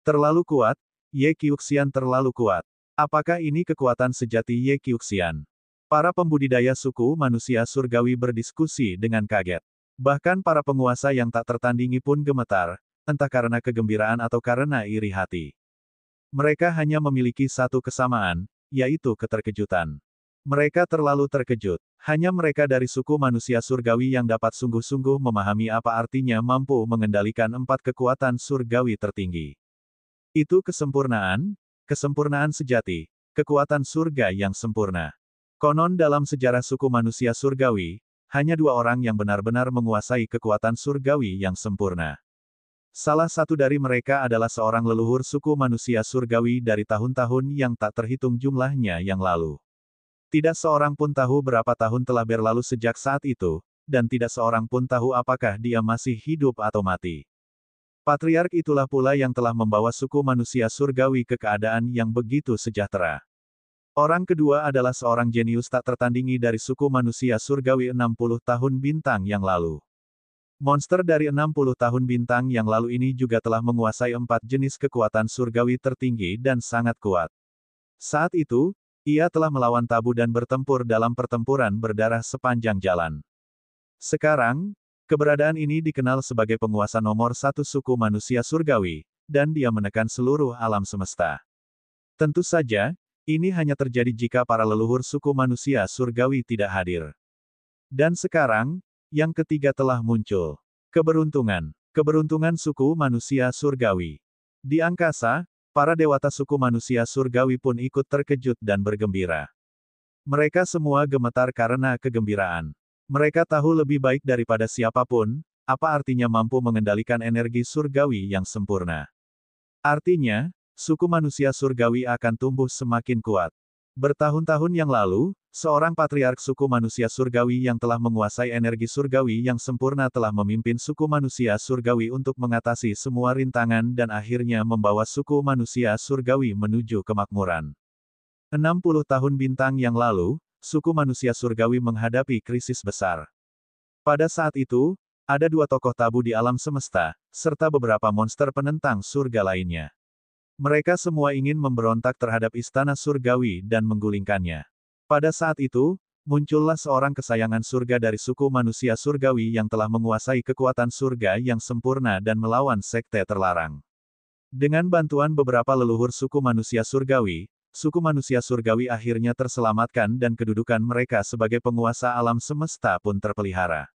Terlalu kuat, Ye Qiuxian terlalu kuat. Apakah ini kekuatan sejati Ye Qiuxian? Para pembudidaya suku manusia surgawi berdiskusi dengan kaget. Bahkan para penguasa yang tak tertandingi pun gemetar, entah karena kegembiraan atau karena iri hati. Mereka hanya memiliki satu kesamaan, yaitu keterkejutan. Mereka terlalu terkejut. Hanya mereka dari suku manusia surgawi yang dapat sungguh-sungguh memahami apa artinya mampu mengendalikan 4 kekuatan surgawi tertinggi. Itu kesempurnaan sejati, kekuatan surga yang sempurna. Konon dalam sejarah suku manusia surgawi, hanya 2 orang yang benar-benar menguasai kekuatan surgawi yang sempurna. Salah satu dari mereka adalah seorang leluhur suku manusia surgawi dari tahun-tahun yang tak terhitung jumlahnya yang lalu. Tidak seorang pun tahu berapa tahun telah berlalu sejak saat itu, dan tidak seorang pun tahu apakah dia masih hidup atau mati. Patriark itulah pula yang telah membawa suku manusia surgawi ke keadaan yang begitu sejahtera. Orang kedua adalah seorang jenius tak tertandingi dari suku manusia surgawi 60 tahun bintang yang lalu. Monster dari 60 tahun bintang yang lalu ini juga telah menguasai 4 jenis kekuatan surgawi tertinggi dan sangat kuat. Saat itu, ia telah melawan tabu dan bertempur dalam pertempuran berdarah sepanjang jalan. Sekarang, keberadaan ini dikenal sebagai penguasa nomor 1 suku manusia surgawi, dan dia menekan seluruh alam semesta. Tentu saja, ini hanya terjadi jika para leluhur suku manusia surgawi tidak hadir. Dan sekarang, yang ketiga telah muncul. Keberuntungan. Keberuntungan suku manusia surgawi. Di angkasa, para dewata suku manusia surgawi pun ikut terkejut dan bergembira. Mereka semua gemetar karena kegembiraan. Mereka tahu lebih baik daripada siapapun, apa artinya mampu mengendalikan energi surgawi yang sempurna. Artinya, suku manusia surgawi akan tumbuh semakin kuat. Bertahun-tahun yang lalu, seorang patriark suku manusia surgawi yang telah menguasai energi surgawi yang sempurna telah memimpin suku manusia surgawi untuk mengatasi semua rintangan dan akhirnya membawa suku manusia surgawi menuju kemakmuran. 60 tahun bintang yang lalu, suku manusia surgawi menghadapi krisis besar. Pada saat itu, ada 2 tokoh tabu di alam semesta, serta beberapa monster penentang surga lainnya. Mereka semua ingin memberontak terhadap istana surgawi dan menggulingkannya. Pada saat itu, muncullah seorang kesayangan surga dari suku manusia surgawi yang telah menguasai kekuatan surga yang sempurna dan melawan sekte terlarang. Dengan bantuan beberapa leluhur suku manusia surgawi, suku manusia surgawi akhirnya terselamatkan dan kedudukan mereka sebagai penguasa alam semesta pun terpelihara.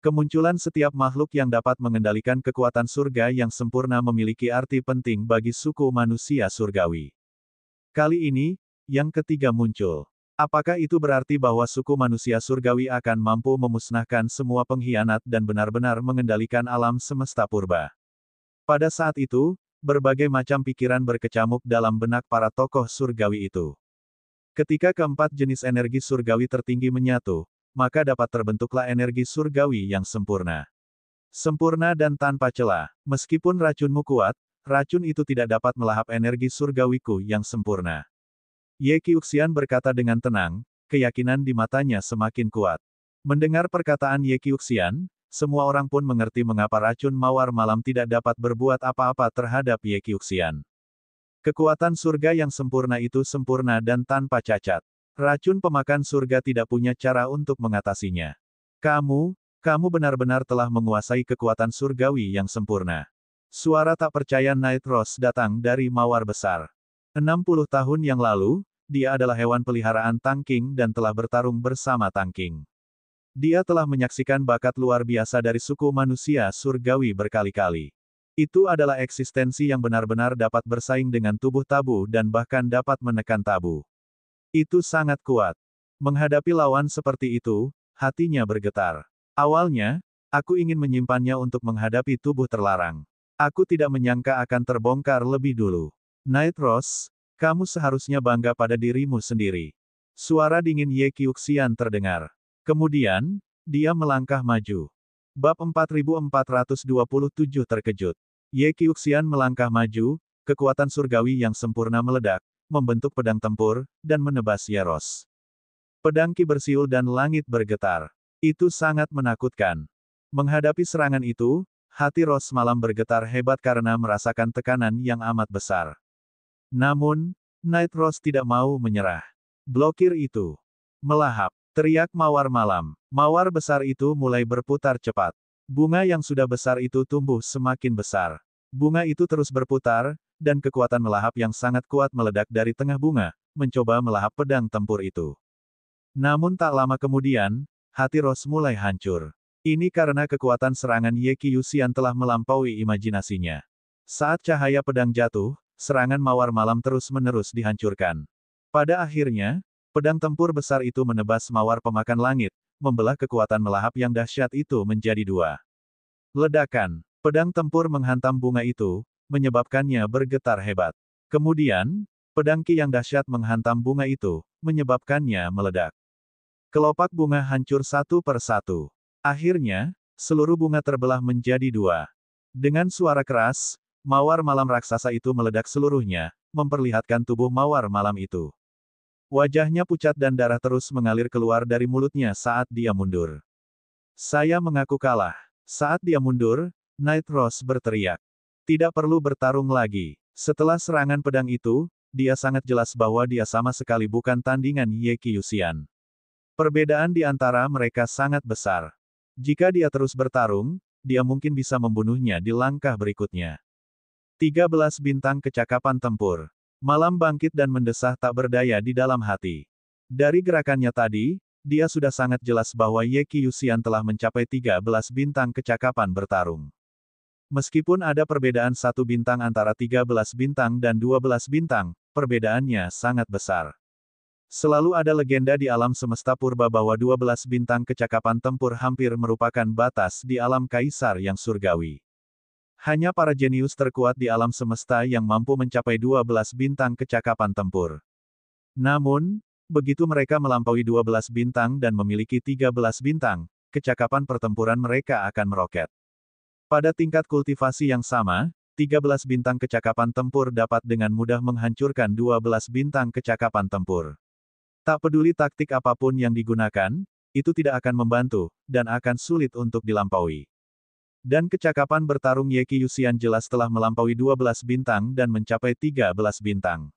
Kemunculan setiap makhluk yang dapat mengendalikan kekuatan surga yang sempurna memiliki arti penting bagi suku manusia surgawi. Kali ini, yang ketiga muncul. Apakah itu berarti bahwa suku manusia surgawi akan mampu memusnahkan semua pengkhianat dan benar-benar mengendalikan alam semesta purba? Pada saat itu, berbagai macam pikiran berkecamuk dalam benak para tokoh surgawi itu. Ketika keempat jenis energi surgawi tertinggi menyatu, maka dapat terbentuklah energi surgawi yang sempurna. Sempurna dan tanpa celah. Meskipun racunmu kuat, racun itu tidak dapat melahap energi surgawiku yang sempurna. Ye Qiuxian berkata dengan tenang, keyakinan di matanya semakin kuat. Mendengar perkataan Ye Qiuxian, semua orang pun mengerti mengapa racun mawar malam tidak dapat berbuat apa-apa terhadap Ye Qiuxian. Kekuatan surga yang sempurna itu sempurna dan tanpa cacat. Racun pemakan surga tidak punya cara untuk mengatasinya. Kamu benar-benar telah menguasai kekuatan surgawi yang sempurna. Suara tak percaya Night Rose datang dari mawar besar. 60 tahun yang lalu, dia adalah hewan peliharaan Tangking dan telah bertarung bersama Tangking. Dia telah menyaksikan bakat luar biasa dari suku manusia surgawi berkali-kali. Itu adalah eksistensi yang benar-benar dapat bersaing dengan tubuh tabu dan bahkan dapat menekan tabu. Itu sangat kuat. Menghadapi lawan seperti itu, hatinya bergetar. Awalnya, aku ingin menyimpannya untuk menghadapi tubuh terlarang. Aku tidak menyangka akan terbongkar lebih dulu. Night Rose, kamu seharusnya bangga pada dirimu sendiri. Suara dingin Ye Qiuxian terdengar. Kemudian, dia melangkah maju. Bab 4427 terkejut. Ye Qiuxian melangkah maju, kekuatan surgawi yang sempurna meledak, membentuk pedang tempur, dan menebas Yeros. Pedang Ki bersiul dan langit bergetar. Itu sangat menakutkan. Menghadapi serangan itu, hati Rose malam bergetar hebat karena merasakan tekanan yang amat besar. Namun, Night Rose tidak mau menyerah. Blokir itu. Melahap. Teriak mawar malam. Mawar besar itu mulai berputar cepat. Bunga yang sudah besar itu tumbuh semakin besar. Bunga itu terus berputar, dan kekuatan melahap yang sangat kuat meledak dari tengah bunga, mencoba melahap pedang tempur itu. Namun tak lama kemudian, hati Rose mulai hancur. Ini karena kekuatan serangan Ye Qiuxian telah melampaui imajinasinya. Saat cahaya pedang jatuh, serangan mawar malam terus-menerus dihancurkan. Pada akhirnya, pedang tempur besar itu menebas mawar pemakan langit, membelah kekuatan melahap yang dahsyat itu menjadi 2. Ledakan. Pedang tempur menghantam bunga itu, menyebabkannya bergetar hebat. Kemudian, pedang Ki yang dahsyat menghantam bunga itu, menyebabkannya meledak. Kelopak bunga hancur satu per satu. Akhirnya, seluruh bunga terbelah menjadi 2. Dengan suara keras, mawar malam raksasa itu meledak seluruhnya, memperlihatkan tubuh mawar malam itu. Wajahnya pucat dan darah terus mengalir keluar dari mulutnya saat dia mundur. Saya mengaku kalah. Saat dia mundur, Night Rose berteriak. Tidak perlu bertarung lagi. Setelah serangan pedang itu, dia sangat jelas bahwa dia sama sekali bukan tandingan Ye Qiuxian. Perbedaan di antara mereka sangat besar. Jika dia terus bertarung, dia mungkin bisa membunuhnya di langkah berikutnya. 13 bintang kecakapan tempur. Malam bangkit dan mendesah tak berdaya di dalam hati. Dari gerakannya tadi, dia sudah sangat jelas bahwa Ye Qiuxian telah mencapai 13 bintang kecakapan bertarung. Meskipun ada perbedaan 1 bintang antara 13 bintang dan 12 bintang, perbedaannya sangat besar. Selalu ada legenda di alam semesta purba bahwa 12 bintang kecakapan tempur hampir merupakan batas di alam kaisar yang surgawi. Hanya para jenius terkuat di alam semesta yang mampu mencapai 12 bintang kecakapan tempur. Namun, begitu mereka melampaui 12 bintang dan memiliki 13 bintang, kecakapan pertempuran mereka akan meroket. Pada tingkat kultivasi yang sama, 13 bintang kecakapan tempur dapat dengan mudah menghancurkan 12 bintang kecakapan tempur. Tak peduli taktik apapun yang digunakan, itu tidak akan membantu, dan akan sulit untuk dilampaui. Dan kecakapan bertarung Ye Qiuxian jelas telah melampaui 12 bintang dan mencapai 13 bintang.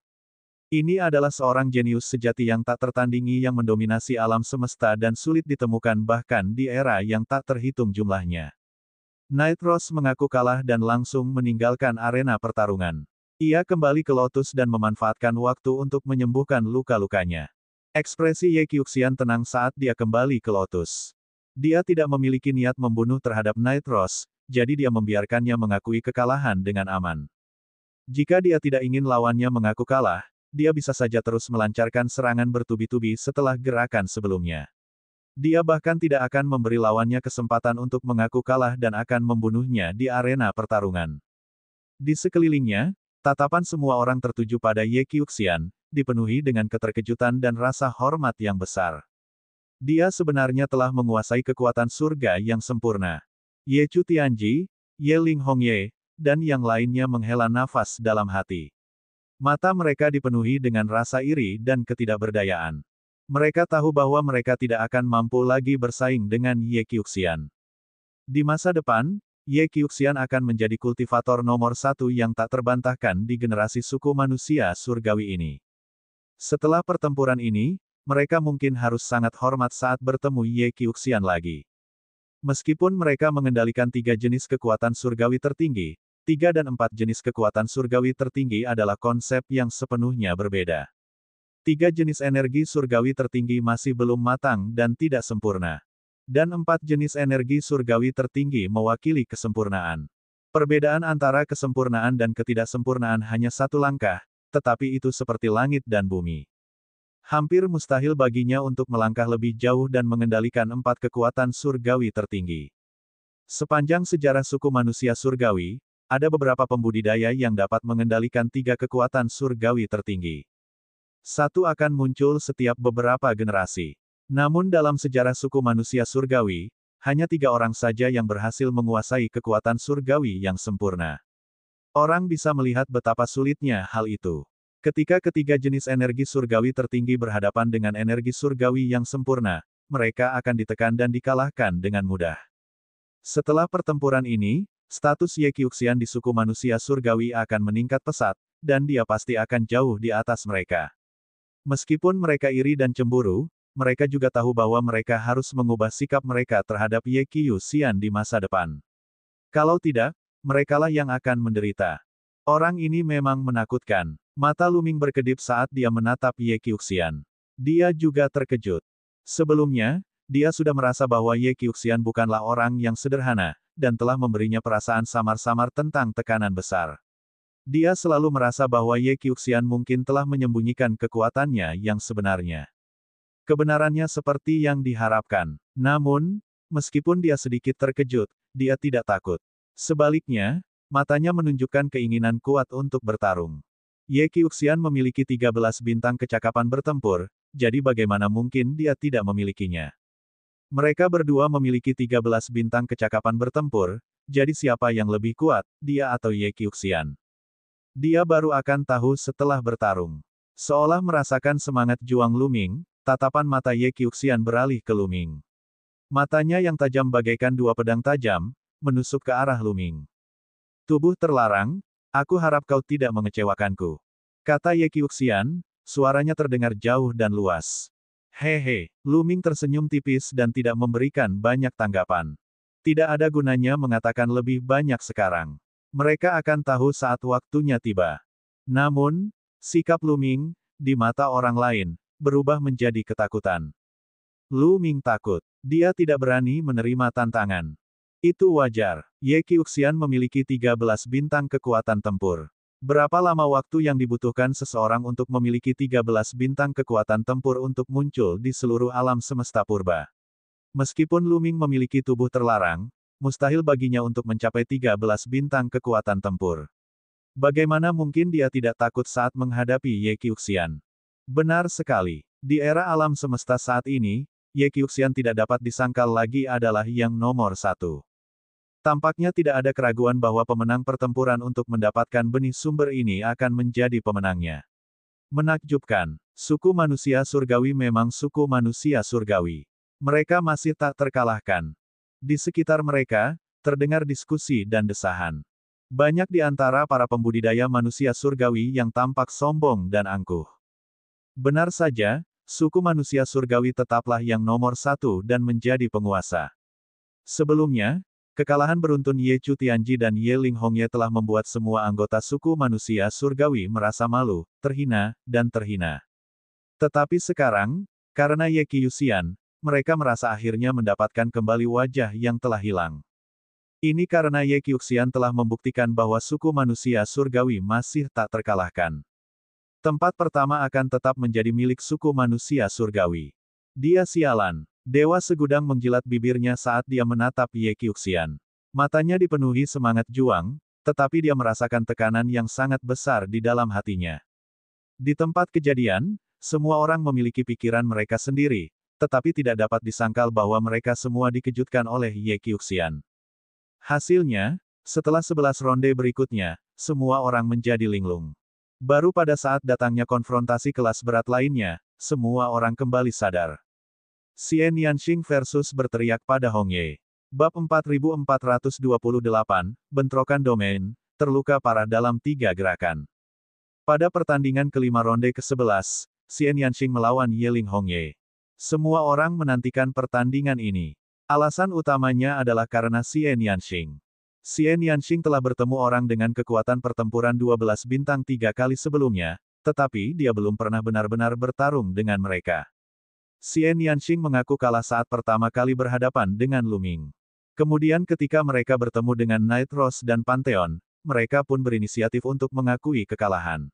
Ini adalah seorang jenius sejati yang tak tertandingi yang mendominasi alam semesta dan sulit ditemukan bahkan di era yang tak terhitung jumlahnya. Night Rose mengaku kalah dan langsung meninggalkan arena pertarungan. Ia kembali ke Lotus dan memanfaatkan waktu untuk menyembuhkan luka-lukanya. Ekspresi Ye Qiuxian tenang saat dia kembali ke Lotus. Dia tidak memiliki niat membunuh terhadap Night Rose, jadi dia membiarkannya mengakui kekalahan dengan aman. Jika dia tidak ingin lawannya mengaku kalah, dia bisa saja terus melancarkan serangan bertubi-tubi setelah gerakan sebelumnya. Dia bahkan tidak akan memberi lawannya kesempatan untuk mengaku kalah dan akan membunuhnya di arena pertarungan. Di sekelilingnya, tatapan semua orang tertuju pada Ye Qiuxian, dipenuhi dengan keterkejutan dan rasa hormat yang besar. Dia sebenarnya telah menguasai kekuatan surga yang sempurna. Ye Chu Tianji, Ye Ling Hongye, dan yang lainnya menghela nafas dalam hati. Mata mereka dipenuhi dengan rasa iri dan ketidakberdayaan. Mereka tahu bahwa mereka tidak akan mampu lagi bersaing dengan Ye Qiuxian. Di masa depan, Ye Qiuxian akan menjadi kultivator nomor 1 yang tak terbantahkan di generasi suku manusia surgawi ini. Setelah pertempuran ini, mereka mungkin harus sangat hormat saat bertemu Ye Qiuxian lagi. Meskipun mereka mengendalikan 3 jenis kekuatan surgawi tertinggi, 3 dan 4 jenis kekuatan surgawi tertinggi adalah konsep yang sepenuhnya berbeda. 3 jenis energi surgawi tertinggi masih belum matang dan tidak sempurna. Dan 4 jenis energi surgawi tertinggi mewakili kesempurnaan. Perbedaan antara kesempurnaan dan ketidaksempurnaan hanya 1 langkah, tetapi itu seperti langit dan bumi. Hampir mustahil baginya untuk melangkah lebih jauh dan mengendalikan 4 kekuatan surgawi tertinggi. Sepanjang sejarah suku manusia surgawi, ada beberapa pembudidaya yang dapat mengendalikan 3 kekuatan surgawi tertinggi. Satu akan muncul setiap beberapa generasi. Namun dalam sejarah suku manusia surgawi, hanya 3 orang saja yang berhasil menguasai kekuatan surgawi yang sempurna. Orang bisa melihat betapa sulitnya hal itu. Ketika ketiga jenis energi surgawi tertinggi berhadapan dengan energi surgawi yang sempurna, mereka akan ditekan dan dikalahkan dengan mudah. Setelah pertempuran ini, status Ye Qiuxian di suku manusia surgawi akan meningkat pesat, dan dia pasti akan jauh di atas mereka. Meskipun mereka iri dan cemburu, mereka juga tahu bahwa mereka harus mengubah sikap mereka terhadap Ye Qiuxian di masa depan. Kalau tidak, merekalah yang akan menderita. Orang ini memang menakutkan. Mata Luming berkedip saat dia menatap Ye Qiuxian. Dia juga terkejut. Sebelumnya, dia sudah merasa bahwa Ye Qiuxian bukanlah orang yang sederhana, dan telah memberinya perasaan samar-samar tentang tekanan besar. Dia selalu merasa bahwa Ye Qiuxian mungkin telah menyembunyikan kekuatannya yang sebenarnya. Kebenarannya seperti yang diharapkan. Namun, meskipun dia sedikit terkejut, dia tidak takut. Sebaliknya, matanya menunjukkan keinginan kuat untuk bertarung. Ye Qiuxian memiliki 13 bintang kecakapan bertempur, jadi bagaimana mungkin dia tidak memilikinya. Mereka berdua memiliki 13 bintang kecakapan bertempur, jadi siapa yang lebih kuat, dia atau Ye Qiuxian? Dia baru akan tahu setelah bertarung. Seolah merasakan semangat juang Lu Ming, tatapan mata Ye Qiuxian beralih ke Lu Ming. Matanya yang tajam bagaikan dua pedang tajam, menusuk ke arah Lu Ming. Tubuh terlarang, aku harap kau tidak mengecewakanku. Kata Ye Qiuxian, suaranya terdengar jauh dan luas. Hehe, Lu Ming tersenyum tipis dan tidak memberikan banyak tanggapan. Tidak ada gunanya mengatakan lebih banyak sekarang. Mereka akan tahu saat waktunya tiba. Namun, sikap Lu Ming, di mata orang lain, berubah menjadi ketakutan. Lu Ming takut. Dia tidak berani menerima tantangan. Itu wajar. Ye Qiuxian memiliki 13 bintang kekuatan tempur. Berapa lama waktu yang dibutuhkan seseorang untuk memiliki 13 bintang kekuatan tempur untuk muncul di seluruh alam semesta purba? Meskipun Lu Ming memiliki tubuh terlarang, mustahil baginya untuk mencapai 13 bintang kekuatan tempur. Bagaimana mungkin dia tidak takut saat menghadapi Ye Qiuxian? Benar sekali. Di era alam semesta saat ini, Ye Qiuxian tidak dapat disangkal lagi adalah yang nomor satu. Tampaknya tidak ada keraguan bahwa pemenang pertempuran untuk mendapatkan benih sumber ini akan menjadi pemenangnya. Menakjubkan, suku manusia surgawi memang suku manusia surgawi. Mereka masih tak terkalahkan. Di sekitar mereka, terdengar diskusi dan desahan. Banyak di antara para pembudidaya manusia surgawi yang tampak sombong dan angkuh. Benar saja, suku manusia surgawi tetaplah yang nomor satu dan menjadi penguasa. Sebelumnya, kekalahan beruntun Ye Chu Tianji dan Ye Ling Hongye telah membuat semua anggota suku manusia surgawi merasa malu, terhina, dan terhina. Tetapi sekarang, karena Ye Qiuxian, mereka merasa akhirnya mendapatkan kembali wajah yang telah hilang. Ini karena Ye Qiuxian telah membuktikan bahwa suku manusia surgawi masih tak terkalahkan. Tempat pertama akan tetap menjadi milik suku manusia surgawi. Dia sialan. Dewa Segudang menjilat bibirnya saat dia menatap Ye Qiuxian. Matanya dipenuhi semangat juang, tetapi dia merasakan tekanan yang sangat besar di dalam hatinya. Di tempat kejadian, semua orang memiliki pikiran mereka sendiri, tetapi tidak dapat disangkal bahwa mereka semua dikejutkan oleh Ye Qiuxian. Hasilnya, setelah 11 ronde berikutnya, semua orang menjadi linglung. Baru pada saat datangnya konfrontasi kelas berat lainnya, semua orang kembali sadar. Xian Yanxing versus berteriak pada Hong Ye. Bab 4428, Bentrokan Domain, terluka parah dalam 3 gerakan. Pada pertandingan kelima ronde ke-11, Xian Yanxing melawan Ye Ling Hongye. Semua orang menantikan pertandingan ini. Alasan utamanya adalah karena Xian Yanxing. Xian Yanxing telah bertemu orang dengan kekuatan pertempuran 12 bintang 3 kali sebelumnya, tetapi dia belum pernah benar-benar bertarung dengan mereka. Xian Yanxing mengaku kalah saat pertama kali berhadapan dengan Lu Ming. Kemudian ketika mereka bertemu dengan Night Rose dan Pantheon, mereka pun berinisiatif untuk mengakui kekalahan.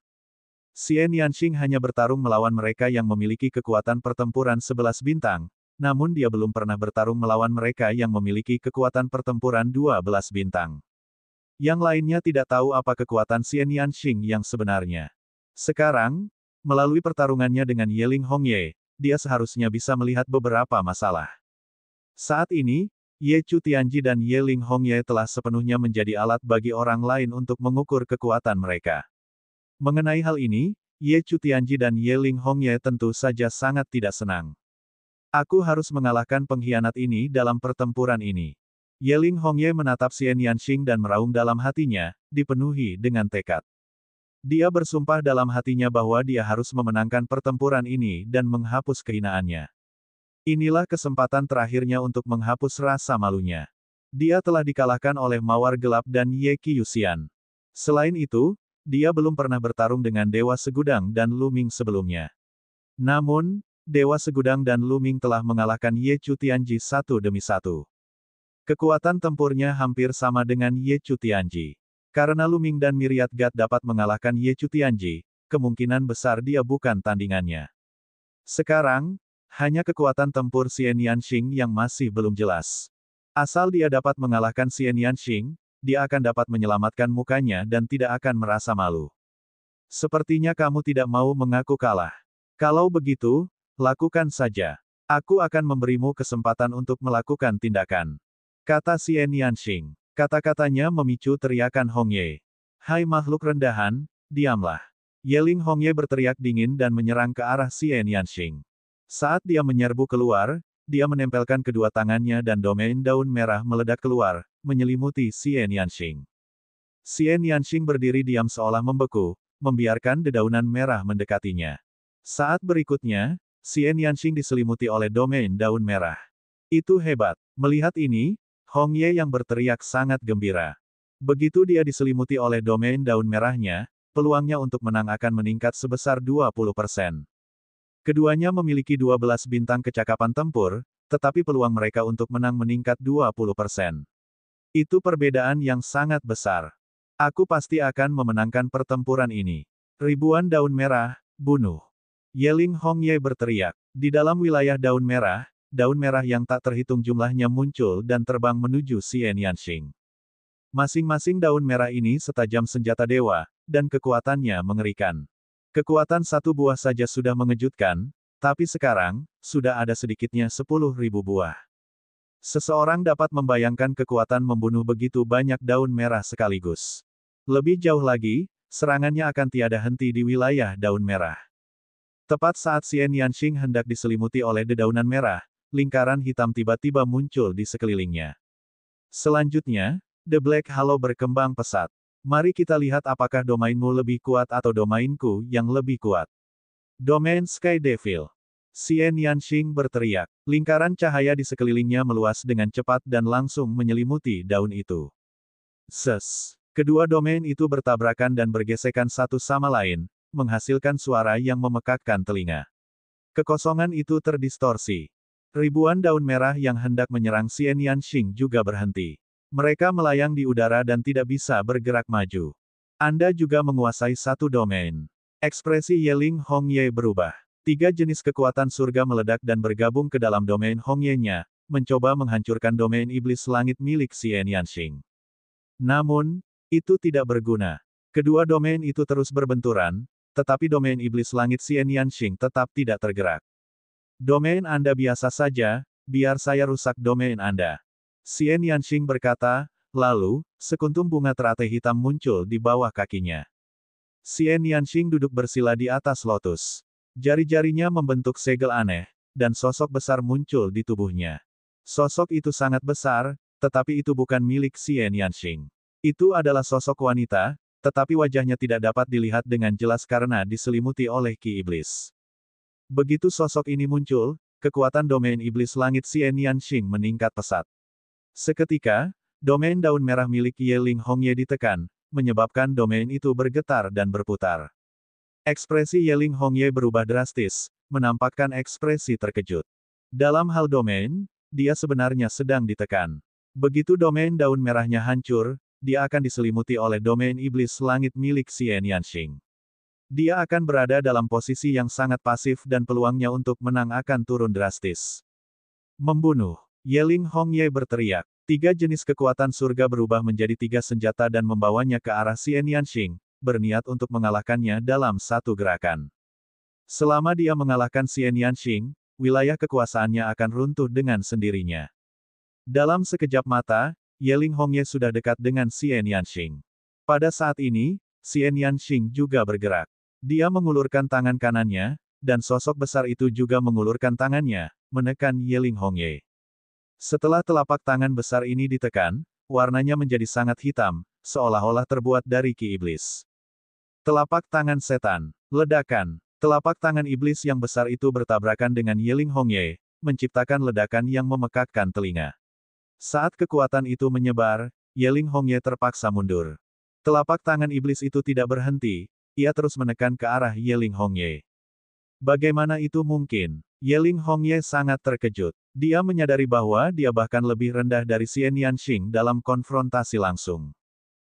Xian Yanxing hanya bertarung melawan mereka yang memiliki kekuatan pertempuran 11 bintang, namun dia belum pernah bertarung melawan mereka yang memiliki kekuatan pertempuran 12 bintang. Yang lainnya tidak tahu apa kekuatan Xian Yanxing yang sebenarnya. Sekarang, melalui pertarungannya dengan Ye Ling Hongye, dia seharusnya bisa melihat beberapa masalah. Saat ini, Ye Chu Tianji dan Ye Ling Hongye telah sepenuhnya menjadi alat bagi orang lain untuk mengukur kekuatan mereka. Mengenai hal ini, Ye Chu Tianji dan Ye Ling Hongye tentu saja sangat tidak senang. Aku harus mengalahkan pengkhianat ini dalam pertempuran ini. Ye Ling Hongye menatap Xian Yanxing dan meraung dalam hatinya, dipenuhi dengan tekad. Dia bersumpah dalam hatinya bahwa dia harus memenangkan pertempuran ini dan menghapus kehinaannya. Inilah kesempatan terakhirnya untuk menghapus rasa malunya. Dia telah dikalahkan oleh Mawar Gelap dan Ye Qiuxian. Selain itu, dia belum pernah bertarung dengan Dewa Segudang dan Lu Ming sebelumnya. Namun, Dewa Segudang dan Lu Ming telah mengalahkan Ye Chu Tianji satu demi satu. Kekuatan tempurnya hampir sama dengan Ye Chu Tianji. Karena Lu Ming dan Myriad God dapat mengalahkan Ye Chu Tianji, kemungkinan besar dia bukan tandingannya. Sekarang, hanya kekuatan tempur Xian Yanxing yang masih belum jelas. Asal dia dapat mengalahkan Xian Yanxing, dia akan dapat menyelamatkan mukanya dan tidak akan merasa malu. Sepertinya kamu tidak mau mengaku kalah. Kalau begitu, lakukan saja. Aku akan memberimu kesempatan untuk melakukan tindakan. Kata Xian Yanxing. Kata-katanya memicu teriakan Hong Ye. Hai makhluk rendahan, diamlah. Yeling Hong Ye berteriak dingin dan menyerang ke arah Xian Yanxing. Saat dia menyerbu keluar, dia menempelkan kedua tangannya dan domain daun merah meledak keluar, menyelimuti Xian Yanxing. Xian Yanxing berdiri diam seolah membeku, membiarkan dedaunan merah mendekatinya. Saat berikutnya, Xian Yanxing diselimuti oleh domain daun merah. Itu hebat. Melihat ini, Hong Ye yang berteriak sangat gembira. Begitu dia diselimuti oleh domain daun merahnya, peluangnya untuk menang akan meningkat sebesar 20%. Keduanya memiliki 12 bintang kecakapan tempur, tetapi peluang mereka untuk menang meningkat 20%. Itu perbedaan yang sangat besar. Aku pasti akan memenangkan pertempuran ini. Ribuan daun merah, bunuh. Yeling Hong Ye berteriak. Di dalam wilayah daun merah yang tak terhitung jumlahnya muncul dan terbang menuju Xian Yanxing. Masing-masing daun merah ini setajam senjata dewa, dan kekuatannya mengerikan. Kekuatan satu buah saja sudah mengejutkan, tapi sekarang, sudah ada sedikitnya 10.000 buah. Seseorang dapat membayangkan kekuatan membunuh begitu banyak daun merah sekaligus. Lebih jauh lagi, serangannya akan tiada henti di wilayah daun merah. Tepat saat Xian Yanxing hendak diselimuti oleh dedaunan merah, lingkaran hitam tiba-tiba muncul di sekelilingnya. Selanjutnya, The Black Hollow berkembang pesat. Mari kita lihat apakah domainmu lebih kuat atau domainku yang lebih kuat. Domain Sky Devil. Xian Yanxing berteriak. Lingkaran cahaya di sekelilingnya meluas dengan cepat dan langsung menyelimuti daun itu. Ses. Kedua domain itu bertabrakan dan bergesekan satu sama lain, menghasilkan suara yang memekakkan telinga. Kekosongan itu terdistorsi. Ribuan daun merah yang hendak menyerang Xian Yanxing juga berhenti. Mereka melayang di udara dan tidak bisa bergerak maju. Anda juga menguasai satu domain. Ekspresi Yeling Hong Ye berubah. 3 jenis kekuatan surga meledak dan bergabung ke dalam domain Hong Ye-nya, mencoba menghancurkan domain iblis langit milik Xian Yanxing. Namun, itu tidak berguna. Kedua domain itu terus berbenturan, tetapi domain iblis langit Xian Yanxing tetap tidak tergerak. Domain Anda biasa saja, biar saya rusak domain Anda. Xian Yanxing berkata, lalu, sekuntum bunga teratai hitam muncul di bawah kakinya. Xian Yanxing duduk bersila di atas lotus. Jari-jarinya membentuk segel aneh, dan sosok besar muncul di tubuhnya. Sosok itu sangat besar, tetapi itu bukan milik Xian Yanxing. Itu adalah sosok wanita, tetapi wajahnya tidak dapat dilihat dengan jelas karena diselimuti oleh ki iblis. Begitu sosok ini muncul, kekuatan domain iblis langit Xian Yanxing meningkat pesat. Seketika, domain daun merah milik Yeling Hong Ye ditekan, menyebabkan domain itu bergetar dan berputar. Ekspresi Yeling Hong Ye berubah drastis, menampakkan ekspresi terkejut. Dalam hal domain, dia sebenarnya sedang ditekan. Begitu domain daun merahnya hancur, dia akan diselimuti oleh domain iblis langit milik Xian Yanxing. Dia akan berada dalam posisi yang sangat pasif dan peluangnya untuk menang akan turun drastis. Membunuh. Yeling Hong Ye berteriak. 3 jenis kekuatan surga berubah menjadi 3 senjata dan membawanya ke arah Xian Yanxing, berniat untuk mengalahkannya dalam satu gerakan. Selama dia mengalahkan Xian Yanxing, wilayah kekuasaannya akan runtuh dengan sendirinya. Dalam sekejap mata, Yeling Hong Ye sudah dekat dengan Xian Yanxing. Pada saat ini, Xian Yanxing juga bergerak. Dia mengulurkan tangan kanannya, dan sosok besar itu juga mengulurkan tangannya, menekan Yeling Hong Ye. Setelah telapak tangan besar ini ditekan, warnanya menjadi sangat hitam, seolah-olah terbuat dari ki iblis. Telapak tangan setan. Ledakan. Telapak tangan iblis yang besar itu bertabrakan dengan Yeling Hong Ye, menciptakan ledakan yang memekakkan telinga. Saat kekuatan itu menyebar, Yeling Hong Ye terpaksa mundur. Telapak tangan iblis itu tidak berhenti, ia terus menekan ke arah Yeling Hong Ye. Bagaimana itu mungkin? Yeling Hong Ye sangat terkejut. Dia menyadari bahwa dia bahkan lebih rendah dari Xian Yanxing dalam konfrontasi langsung.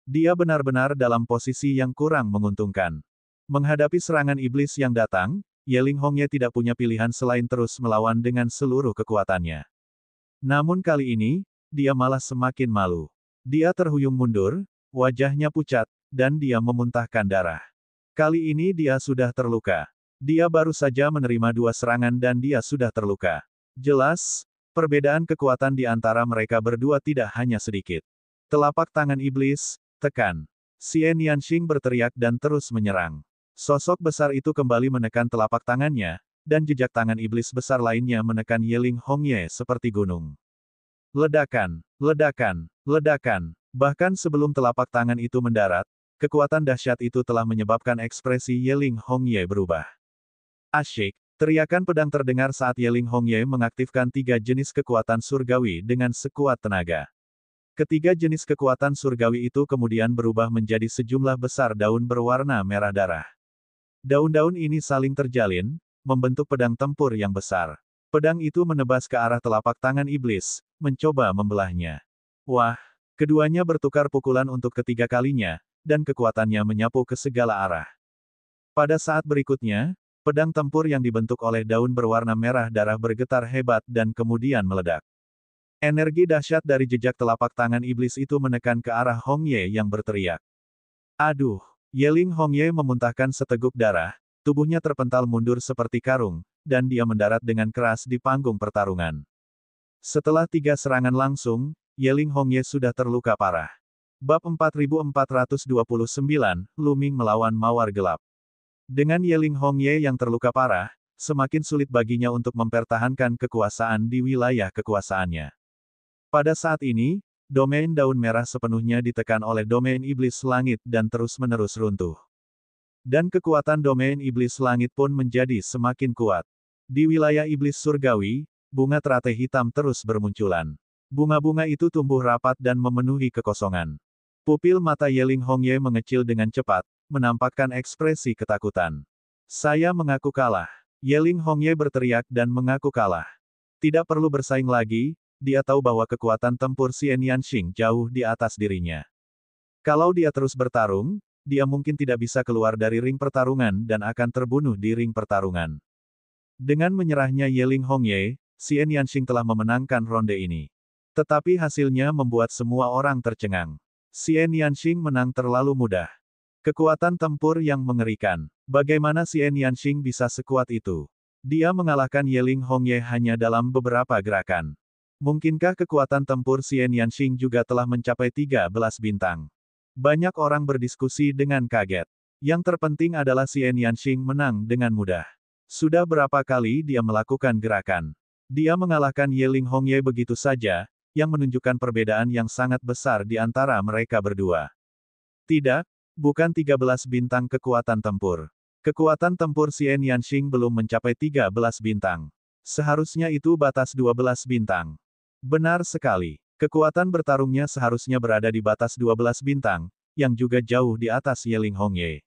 Dia benar-benar dalam posisi yang kurang menguntungkan. Menghadapi serangan iblis yang datang, Yeling Hong Ye tidak punya pilihan selain terus melawan dengan seluruh kekuatannya. Namun kali ini, dia malah semakin malu. Dia terhuyung mundur, wajahnya pucat, dan dia memuntahkan darah. Kali ini dia sudah terluka. Dia baru saja menerima 2 serangan dan dia sudah terluka. Jelas, perbedaan kekuatan di antara mereka berdua tidak hanya sedikit. Telapak tangan iblis, tekan. Xian Yanxing berteriak dan terus menyerang. Sosok besar itu kembali menekan telapak tangannya, dan jejak tangan iblis besar lainnya menekan Yeling Hongye seperti gunung. Ledakan, ledakan, ledakan. Bahkan sebelum telapak tangan itu mendarat, kekuatan dahsyat itu telah menyebabkan ekspresi Yeling Hongye berubah. Asyik, teriakan pedang terdengar saat Yeling Hongye mengaktifkan 3 jenis kekuatan surgawi dengan sekuat tenaga. Ketiga jenis kekuatan surgawi itu kemudian berubah menjadi sejumlah besar daun berwarna merah darah. Daun-daun ini saling terjalin, membentuk pedang tempur yang besar. Pedang itu menebas ke arah telapak tangan iblis, mencoba membelahnya. Wah! Keduanya bertukar pukulan untuk ketiga kalinya, dan kekuatannya menyapu ke segala arah. Pada saat berikutnya, pedang tempur yang dibentuk oleh daun berwarna merah darah bergetar hebat dan kemudian meledak. Energi dahsyat dari jejak telapak tangan iblis itu menekan ke arah Hongye yang berteriak. Aduh! Yeling Hongye memuntahkan seteguk darah, tubuhnya terpental mundur seperti karung, dan dia mendarat dengan keras di panggung pertarungan. Setelah 3 serangan langsung, Yeling Hongye sudah terluka parah. Bab 4429, Luming melawan Mawar Gelap. Dengan Yeling Hongye yang terluka parah, semakin sulit baginya untuk mempertahankan kekuasaan di wilayah kekuasaannya. Pada saat ini, domain daun merah sepenuhnya ditekan oleh domain iblis langit dan terus-menerus runtuh. Dan kekuatan domain iblis langit pun menjadi semakin kuat. Di wilayah iblis surgawi, bunga teratai hitam terus bermunculan. Bunga-bunga itu tumbuh rapat dan memenuhi kekosongan. Pupil mata Yeling Hongye mengecil dengan cepat, menampakkan ekspresi ketakutan. Saya mengaku kalah. Yeling Hongye berteriak dan mengaku kalah. Tidak perlu bersaing lagi, dia tahu bahwa kekuatan tempur Xian Yanxing jauh di atas dirinya. Kalau dia terus bertarung, dia mungkin tidak bisa keluar dari ring pertarungan dan akan terbunuh di ring pertarungan. Dengan menyerahnya Yeling Hongye, Xian Yanxing telah memenangkan ronde ini. Tetapi hasilnya membuat semua orang tercengang. Xian Yanxing menang terlalu mudah. Kekuatan tempur yang mengerikan. Bagaimana Xian Yanxing bisa sekuat itu? Dia mengalahkan Yeling Hongye hanya dalam beberapa gerakan. Mungkinkah kekuatan tempur Xian Yanxing juga telah mencapai 13 bintang? Banyak orang berdiskusi dengan kaget. Yang terpenting adalah Xian Yanxing menang dengan mudah. Sudah berapa kali dia melakukan gerakan? Dia mengalahkan Yeling Hongye begitu saja, yang menunjukkan perbedaan yang sangat besar di antara mereka berdua. Tidak, bukan 13 bintang kekuatan tempur. Kekuatan tempur Xian Yanxing belum mencapai 13 bintang. Seharusnya itu batas 12 bintang. Benar sekali. Kekuatan bertarungnya seharusnya berada di batas 12 bintang, yang juga jauh di atas Yeling Hongye.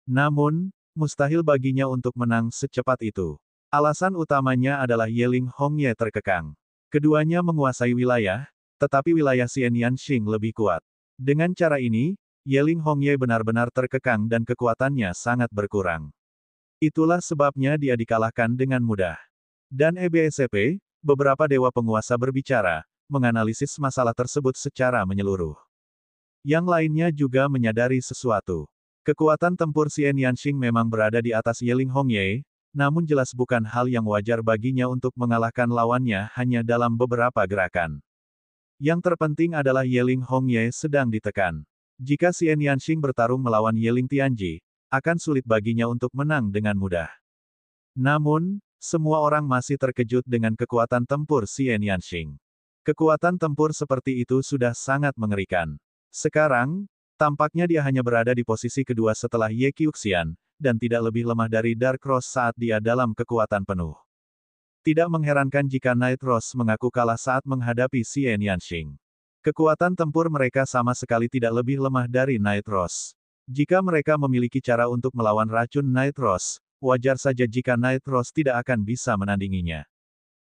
Namun, mustahil baginya untuk menang secepat itu. Alasan utamanya adalah Yeling Hongye terkekang. Keduanya menguasai wilayah, tetapi wilayah Xian Yanxing lebih kuat. Dengan cara ini, Yeling Hongye benar-benar terkekang dan kekuatannya sangat berkurang. Itulah sebabnya dia dikalahkan dengan mudah. Dan EBSCP, beberapa dewa penguasa berbicara, menganalisis masalah tersebut secara menyeluruh. Yang lainnya juga menyadari sesuatu. Kekuatan tempur Xian Yanxing memang berada di atas Yeling Hongye, namun jelas bukan hal yang wajar baginya untuk mengalahkan lawannya hanya dalam beberapa gerakan. Yang terpenting adalah Yeling Hongye sedang ditekan. Jika Xian Yanxing bertarung melawan Yeling Tianji, akan sulit baginya untuk menang dengan mudah. Namun, semua orang masih terkejut dengan kekuatan tempur Xian Yanxing. Kekuatan tempur seperti itu sudah sangat mengerikan. Sekarang, tampaknya dia hanya berada di posisi kedua setelah Ye Qiuxian, dan tidak lebih lemah dari Dark Rose saat dia dalam kekuatan penuh. Tidak mengherankan jika Night Rose mengaku kalah saat menghadapi Xian Yanxing. Kekuatan tempur mereka sama sekali tidak lebih lemah dari Night Rose. Jika mereka memiliki cara untuk melawan racun Night Rose, wajar saja jika Night Rose tidak akan bisa menandinginya.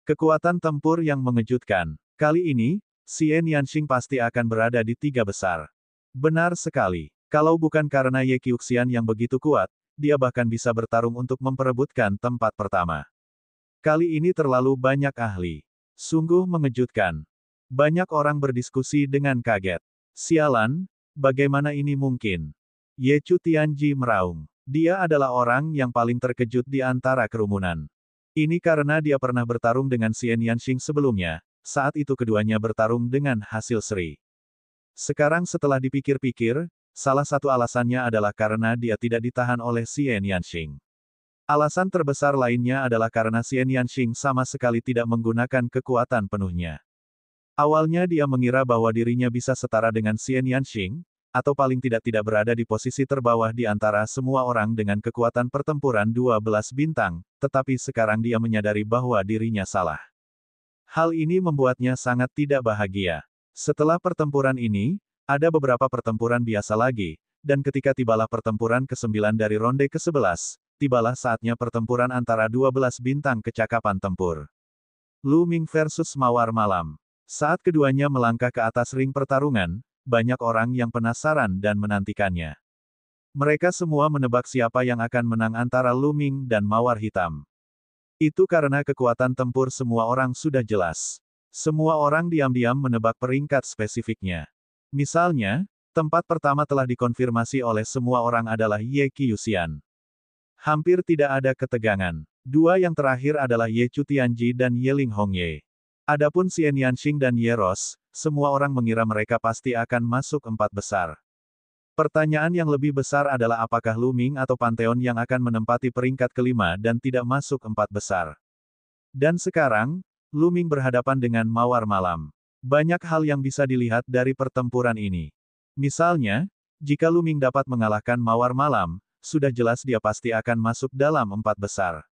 Kekuatan tempur yang mengejutkan. Kali ini, Xian Yanxing pasti akan berada di 3 besar. Benar sekali. Kalau bukan karena Ye Qiuxian yang begitu kuat, dia bahkan bisa bertarung untuk memperebutkan tempat pertama. Kali ini terlalu banyak ahli. Sungguh mengejutkan. Banyak orang berdiskusi dengan kaget. Sialan, bagaimana ini mungkin? Ye Chu Tianji meraung. Dia adalah orang yang paling terkejut di antara kerumunan. Ini karena dia pernah bertarung dengan Xian Yanxing sebelumnya, saat itu keduanya bertarung dengan hasil seri. Sekarang setelah dipikir-pikir, salah satu alasannya adalah karena dia tidak ditahan oleh Xian Yanxing. Alasan terbesar lainnya adalah karena Xian Yanxing sama sekali tidak menggunakan kekuatan penuhnya. Awalnya dia mengira bahwa dirinya bisa setara dengan Xian Yanxing, atau paling tidak berada di posisi terbawah di antara semua orang dengan kekuatan pertempuran 12 bintang, tetapi sekarang dia menyadari bahwa dirinya salah. Hal ini membuatnya sangat tidak bahagia. Setelah pertempuran ini, ada beberapa pertempuran biasa lagi, dan ketika tibalah pertempuran ke-9 dari ronde ke-11, tibalah saatnya pertempuran antara 12 bintang kecakapan tempur. Lu Ming versus Mawar Malam. Saat keduanya melangkah ke atas ring pertarungan, banyak orang yang penasaran dan menantikannya. Mereka semua menebak siapa yang akan menang antara Lu Ming dan Mawar Hitam. Itu karena kekuatan tempur semua orang sudah jelas. Semua orang diam-diam menebak peringkat spesifiknya. Misalnya, tempat pertama telah dikonfirmasi oleh semua orang adalah Ye Qiuxian. Hampir tidak ada ketegangan. Dua yang terakhir adalah Ye Chutianji dan Ye Ling Hongye. Adapun Xian Yanxing dan Ye Ros, semua orang mengira mereka pasti akan masuk 4 besar. Pertanyaan yang lebih besar adalah apakah Lu Ming atau Pantheon yang akan menempati peringkat kelima dan tidak masuk 4 besar. Dan sekarang, Lu Ming berhadapan dengan Mawar Malam. Banyak hal yang bisa dilihat dari pertempuran ini. Misalnya, jika Lu Ming dapat mengalahkan Mawar Malam, sudah jelas dia pasti akan masuk dalam 4 besar.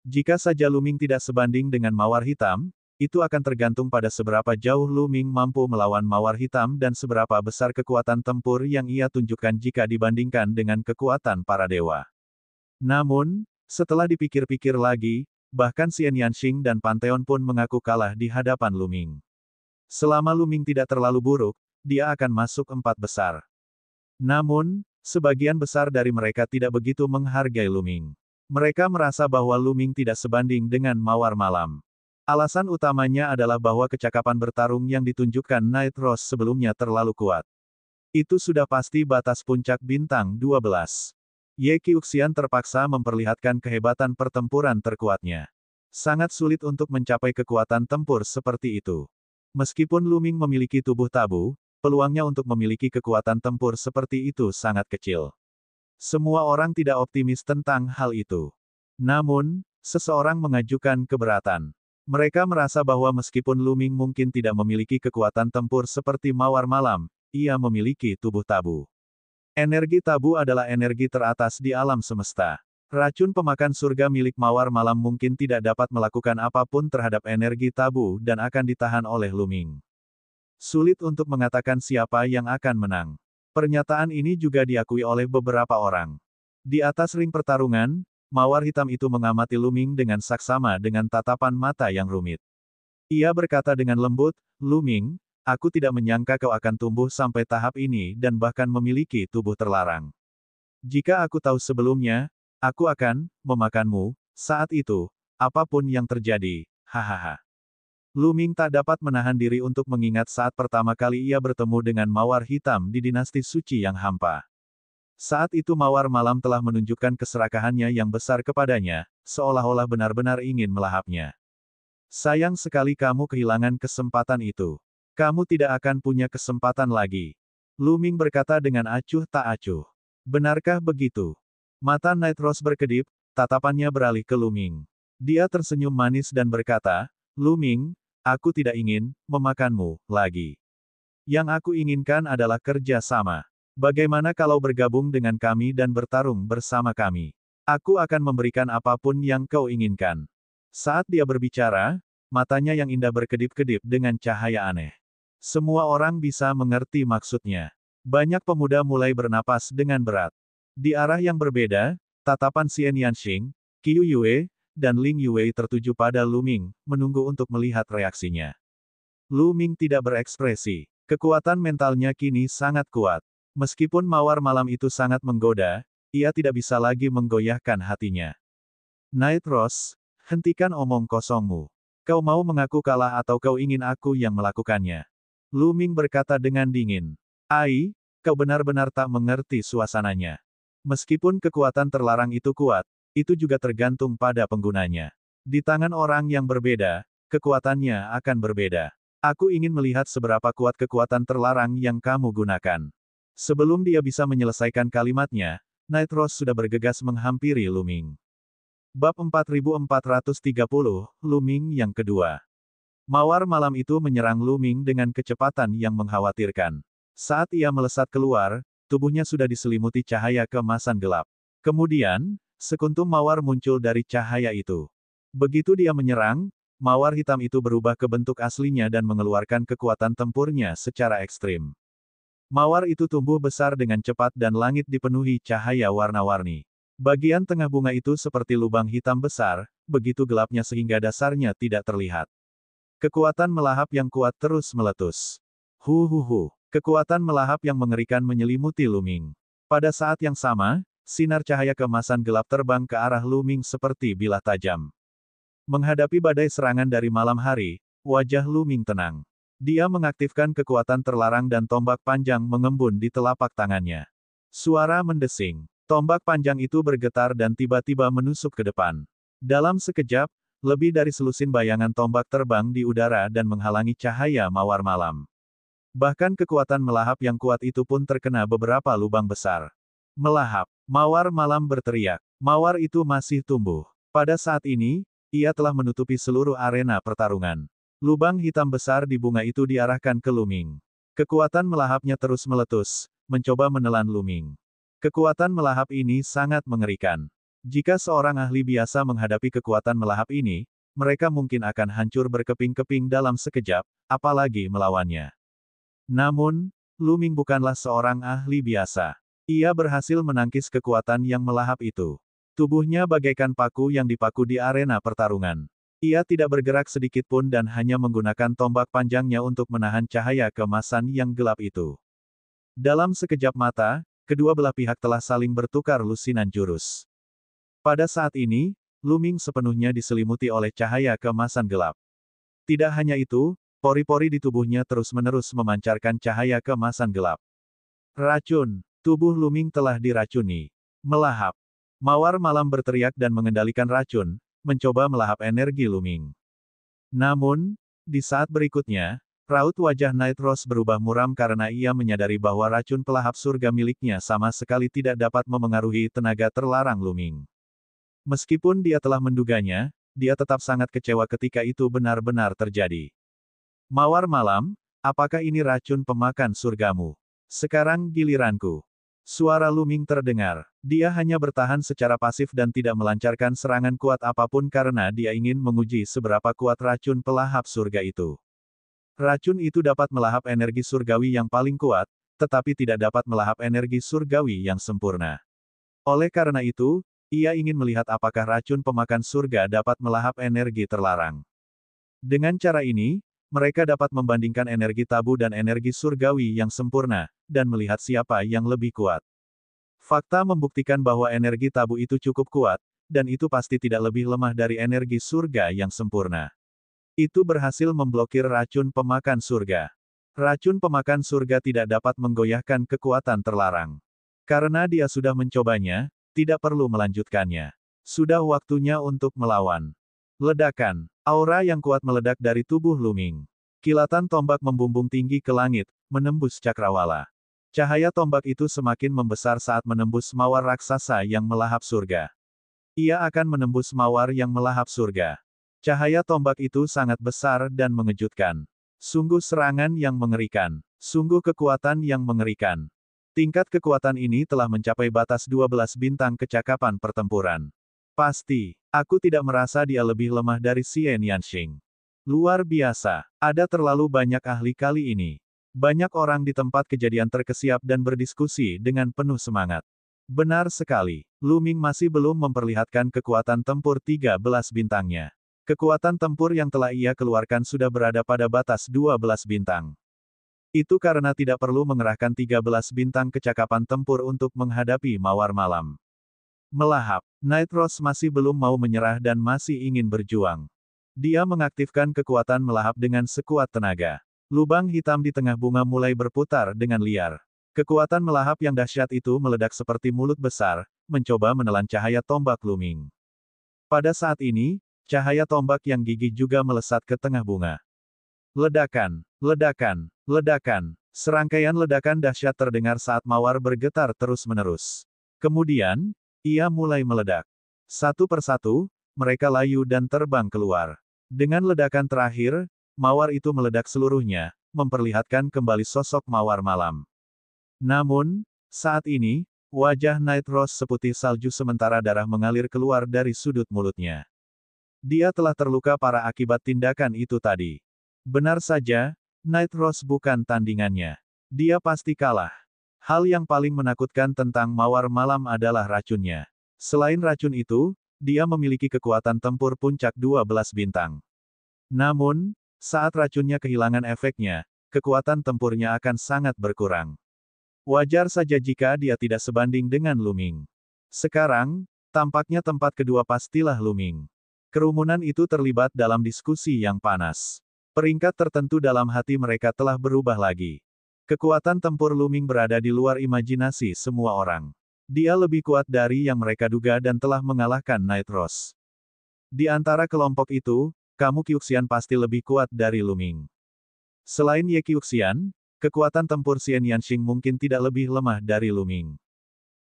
Jika saja Lu Ming tidak sebanding dengan Mawar Hitam, itu akan tergantung pada seberapa jauh Lu Ming mampu melawan Mawar Hitam dan seberapa besar kekuatan tempur yang ia tunjukkan jika dibandingkan dengan kekuatan para dewa. Namun, setelah dipikir-pikir lagi, bahkan Xian Yanxing dan Pantheon pun mengaku kalah di hadapan Lu Ming. Selama Lu Ming tidak terlalu buruk, dia akan masuk 4 besar. Namun, sebagian besar dari mereka tidak begitu menghargai Lu Ming. Mereka merasa bahwa Lu Ming tidak sebanding dengan Mawar Malam. Alasan utamanya adalah bahwa kecakapan bertarung yang ditunjukkan Night Rose sebelumnya terlalu kuat. Itu sudah pasti batas puncak bintang 12. Ye Qiuxian terpaksa memperlihatkan kehebatan pertempuran terkuatnya. Sangat sulit untuk mencapai kekuatan tempur seperti itu. Meskipun Lu Ming memiliki tubuh tabu, peluangnya untuk memiliki kekuatan tempur seperti itu sangat kecil. Semua orang tidak optimis tentang hal itu. Namun, seseorang mengajukan keberatan. Mereka merasa bahwa meskipun Lu Ming mungkin tidak memiliki kekuatan tempur seperti Mawar Malam, ia memiliki tubuh tabu. Energi tabu adalah energi teratas di alam semesta. Racun pemakan surga milik Mawar Malam mungkin tidak dapat melakukan apapun terhadap energi tabu dan akan ditahan oleh Lu Ming. Sulit untuk mengatakan siapa yang akan menang. Pernyataan ini juga diakui oleh beberapa orang. Di atas ring pertarungan, Mawar Hitam itu mengamati Lu Ming dengan saksama dengan tatapan mata yang rumit. Ia berkata dengan lembut, "Lu Ming, aku tidak menyangka kau akan tumbuh sampai tahap ini dan bahkan memiliki tubuh terlarang. Jika aku tahu sebelumnya, aku akan memakanmu saat itu, apapun yang terjadi, hahaha." Lu Ming tak dapat menahan diri untuk mengingat saat pertama kali ia bertemu dengan Mawar Hitam di dinasti suci yang hampa. Saat itu Mawar Malam telah menunjukkan keserakahannya yang besar kepadanya, seolah-olah benar-benar ingin melahapnya. Sayang sekali kamu kehilangan kesempatan itu. Kamu tidak akan punya kesempatan lagi. Lu Ming berkata dengan acuh tak acuh. Benarkah begitu? Mata Night Rose berkedip, tatapannya beralih ke Lu Ming. Dia tersenyum manis dan berkata, "Lu Ming, aku tidak ingin memakanmu lagi. Yang aku inginkan adalah kerja sama. Bagaimana kalau bergabung dengan kami dan bertarung bersama kami? Aku akan memberikan apapun yang kau inginkan." Saat dia berbicara, matanya yang indah berkedip-kedip dengan cahaya aneh. Semua orang bisa mengerti maksudnya. Banyak pemuda mulai bernapas dengan berat. Di arah yang berbeda, tatapan Xian Yanxing, Qiu Yue, dan Ling Yue tertuju pada Lu Ming, menunggu untuk melihat reaksinya. Lu Ming tidak berekspresi. Kekuatan mentalnya kini sangat kuat. Meskipun Mawar Malam itu sangat menggoda, ia tidak bisa lagi menggoyahkan hatinya. Night Rose, hentikan omong kosongmu. Kau mau mengaku kalah atau kau ingin aku yang melakukannya? Lu Ming berkata dengan dingin. Ai, kau benar-benar tak mengerti suasananya. Meskipun kekuatan terlarang itu kuat, itu juga tergantung pada penggunanya. Di tangan orang yang berbeda, kekuatannya akan berbeda. Aku ingin melihat seberapa kuat kekuatan terlarang yang kamu gunakan. Sebelum dia bisa menyelesaikan kalimatnya, Nightros sudah bergegas menghampiri Luming. Bab 4430, Luming yang kedua. Mawar malam itu menyerang Luming dengan kecepatan yang mengkhawatirkan. Saat ia melesat keluar, tubuhnya sudah diselimuti cahaya keemasan gelap. Kemudian, sekuntum mawar muncul dari cahaya itu. Begitu dia menyerang, mawar hitam itu berubah ke bentuk aslinya dan mengeluarkan kekuatan tempurnya secara ekstrim. Mawar itu tumbuh besar dengan cepat dan langit dipenuhi cahaya warna-warni. Bagian tengah bunga itu seperti lubang hitam besar, begitu gelapnya sehingga dasarnya tidak terlihat. Kekuatan melahap yang kuat terus meletus. Kekuatan melahap yang mengerikan menyelimuti Luming. Pada saat yang sama, sinar cahaya keemasan gelap terbang ke arah Luming seperti bilah tajam. Menghadapi badai serangan dari malam hari, wajah Luming tenang. Dia mengaktifkan kekuatan terlarang dan tombak panjang mengembun di telapak tangannya. Suara mendesing. Tombak panjang itu bergetar dan tiba-tiba menusuk ke depan. Dalam sekejap, lebih dari selusin bayangan tombak terbang di udara dan menghalangi cahaya mawar malam. Bahkan kekuatan melahap yang kuat itu pun terkena beberapa lubang besar. Melahap. Mawar malam berteriak. Mawar itu masih tumbuh. Pada saat ini, ia telah menutupi seluruh arena pertarungan. Lubang hitam besar di bunga itu diarahkan ke Luming. Kekuatan melahapnya terus meletus, mencoba menelan Luming. Kekuatan melahap ini sangat mengerikan. Jika seorang ahli biasa menghadapi kekuatan melahap ini, mereka mungkin akan hancur berkeping-keping dalam sekejap, apalagi melawannya. Namun, Luming bukanlah seorang ahli biasa. Ia berhasil menangkis kekuatan yang melahap itu. Tubuhnya bagaikan paku yang dipaku di arena pertarungan. Ia tidak bergerak sedikit pun dan hanya menggunakan tombak panjangnya untuk menahan cahaya keemasan yang gelap itu. Dalam sekejap mata, kedua belah pihak telah saling bertukar lusinan jurus. Pada saat ini, Luming sepenuhnya diselimuti oleh cahaya keemasan gelap. Tidak hanya itu, pori-pori di tubuhnya terus-menerus memancarkan cahaya keemasan gelap. Racun. Tubuh Luming telah diracuni. Melahap. Mawar malam berteriak dan mengendalikan racun, mencoba melahap energi Luming. Namun, di saat berikutnya, raut wajah Nightros berubah muram karena ia menyadari bahwa racun pelahap surga miliknya sama sekali tidak dapat memengaruhi tenaga terlarang Luming. Meskipun dia telah menduganya, dia tetap sangat kecewa ketika itu benar-benar terjadi. Mawar malam, apakah ini racun pemakan surgamu? Sekarang giliranku. Suara Luming terdengar. Dia hanya bertahan secara pasif dan tidak melancarkan serangan kuat apapun karena dia ingin menguji seberapa kuat racun pelahap surga itu. Racun itu dapat melahap energi surgawi yang paling kuat, tetapi tidak dapat melahap energi surgawi yang sempurna. Oleh karena itu, ia ingin melihat apakah racun pemakan surga dapat melahap energi terlarang. Dengan cara ini, mereka dapat membandingkan energi tabu dan energi surgawi yang sempurna, dan melihat siapa yang lebih kuat. Fakta membuktikan bahwa energi tabu itu cukup kuat, dan itu pasti tidak lebih lemah dari energi surga yang sempurna. Itu berhasil memblokir racun pemakan surga. Racun pemakan surga tidak dapat menggoyahkan kekuatan terlarang. Karena dia sudah mencobanya, tidak perlu melanjutkannya. Sudah waktunya untuk melawan. Ledakan. Aura yang kuat meledak dari tubuh Luming. Kilatan tombak membumbung tinggi ke langit, menembus cakrawala. Cahaya tombak itu semakin membesar saat menembus mawar raksasa yang melahap surga. Ia akan menembus mawar yang melahap surga. Cahaya tombak itu sangat besar dan mengejutkan. Sungguh serangan yang mengerikan. Sungguh kekuatan yang mengerikan. Tingkat kekuatan ini telah mencapai batas 12 bintang kecakapan pertempuran. Pasti, aku tidak merasa dia lebih lemah dari Xian Yanxing. Luar biasa, ada terlalu banyak ahli kali ini. Banyak orang di tempat kejadian terkesiap dan berdiskusi dengan penuh semangat. Benar sekali, Luming masih belum memperlihatkan kekuatan tempur 13 bintangnya. Kekuatan tempur yang telah ia keluarkan sudah berada pada batas 12 bintang. Itu karena tidak perlu mengerahkan 13 bintang kecakapan tempur untuk menghadapi mawar malam. Melahap, Nightros masih belum mau menyerah dan masih ingin berjuang. Dia mengaktifkan kekuatan melahap dengan sekuat tenaga. Lubang hitam di tengah bunga mulai berputar dengan liar. Kekuatan melahap yang dahsyat itu meledak seperti mulut besar, mencoba menelan cahaya tombak Luming. Pada saat ini, cahaya tombak yang gigih juga melesat ke tengah bunga. Ledakan, ledakan, ledakan. Serangkaian ledakan dahsyat terdengar saat mawar bergetar terus-menerus. Kemudian, ia mulai meledak. Satu persatu, mereka layu dan terbang keluar. Dengan ledakan terakhir, mawar itu meledak seluruhnya, memperlihatkan kembali sosok mawar malam. Namun, saat ini, wajah Night Rose seputih salju sementara darah mengalir keluar dari sudut mulutnya. Dia telah terluka parah akibat tindakan itu tadi. Benar saja, Night Rose bukan tandingannya. Dia pasti kalah. Hal yang paling menakutkan tentang mawar malam adalah racunnya. Selain racun itu, dia memiliki kekuatan tempur puncak 12 bintang. Namun, saat racunnya kehilangan efeknya, kekuatan tempurnya akan sangat berkurang. Wajar saja jika dia tidak sebanding dengan Luming. Sekarang, tampaknya tempat kedua pastilah Luming. Kerumunan itu terlibat dalam diskusi yang panas. Peringkat tertentu dalam hati mereka telah berubah lagi. Kekuatan tempur Luming berada di luar imajinasi semua orang. Dia lebih kuat dari yang mereka duga dan telah mengalahkan Night Rose. Di antara kelompok itu, kamu Qiuxian pasti lebih kuat dari Luming. Selain Ye Qiuxian, kekuatan tempur Xian Yanxing mungkin tidak lebih lemah dari Luming.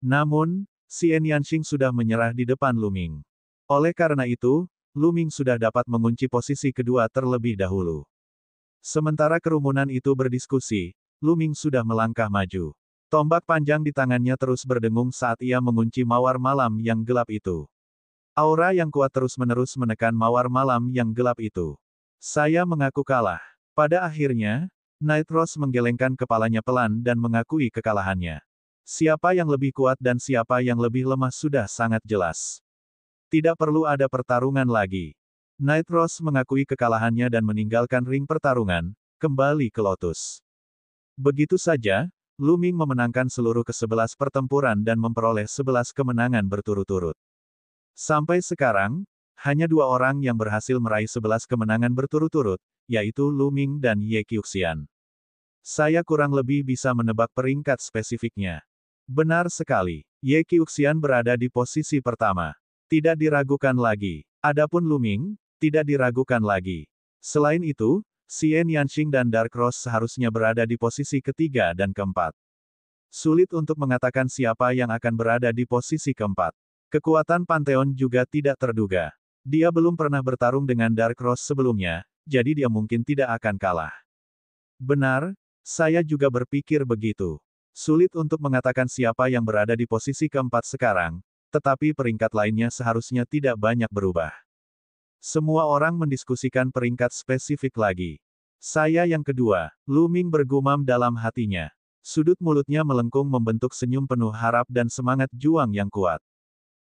Namun, Xian Yanxing sudah menyerah di depan Luming. Oleh karena itu, Luming sudah dapat mengunci posisi kedua terlebih dahulu. Sementara kerumunan itu berdiskusi, Luming sudah melangkah maju. Tombak panjang di tangannya terus berdengung saat ia mengunci mawar malam yang gelap itu. Aura yang kuat terus-menerus menekan mawar malam yang gelap itu. Saya mengaku kalah. Pada akhirnya, Night Rose menggelengkan kepalanya pelan dan mengakui kekalahannya. Siapa yang lebih kuat dan siapa yang lebih lemah sudah sangat jelas. Tidak perlu ada pertarungan lagi. Night Rose mengakui kekalahannya dan meninggalkan ring pertarungan, kembali ke Lotus. Begitu saja, Luming memenangkan seluruh ke-11 pertempuran dan memperoleh 11 kemenangan berturut-turut. Sampai sekarang, hanya 2 orang yang berhasil meraih 11 kemenangan berturut-turut, yaitu Luming dan Ye Qiuxian. Saya kurang lebih bisa menebak peringkat spesifiknya. Benar sekali, Ye Qiuxian berada di posisi pertama. Tidak diragukan lagi. Adapun Luming, tidak diragukan lagi. Selain itu, Xian Yanxing dan Dark Rose seharusnya berada di posisi ketiga dan keempat. Sulit untuk mengatakan siapa yang akan berada di posisi keempat. Kekuatan Pantheon juga tidak terduga. Dia belum pernah bertarung dengan Dark Rose sebelumnya, jadi dia mungkin tidak akan kalah. Benar, saya juga berpikir begitu. Sulit untuk mengatakan siapa yang berada di posisi keempat sekarang, tetapi peringkat lainnya seharusnya tidak banyak berubah. Semua orang mendiskusikan peringkat spesifik lagi. Saya yang kedua, Luming bergumam dalam hatinya. Sudut mulutnya melengkung membentuk senyum penuh harap dan semangat juang yang kuat.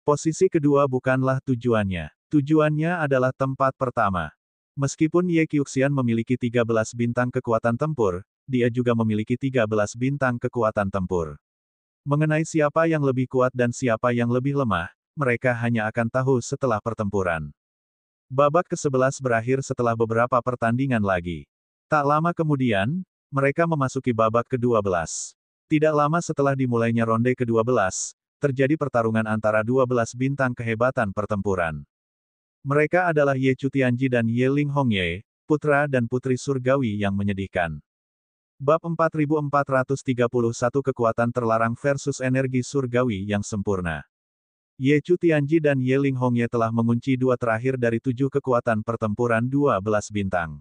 Posisi kedua bukanlah tujuannya. Tujuannya adalah tempat pertama. Meskipun Ye Qiuxian memiliki 13 bintang kekuatan tempur, dia juga memiliki 13 bintang kekuatan tempur. Mengenai siapa yang lebih kuat dan siapa yang lebih lemah, mereka hanya akan tahu setelah pertempuran. Babak ke-11 berakhir setelah beberapa pertandingan lagi. Tak lama kemudian, mereka memasuki babak ke-12. Tidak lama setelah dimulainya ronde ke-12, terjadi pertarungan antara 12 bintang kehebatan pertempuran. Mereka adalah Ye Chutianji dan Ye Ling Hongye, putra dan putri surgawi yang menyedihkan. Bab 4431 Kekuatan Terlarang versus Energi Surgawi yang Sempurna. Ye Chutianji dan Ye Ling Hongye telah mengunci 2 terakhir dari 7 kekuatan pertempuran 12 bintang.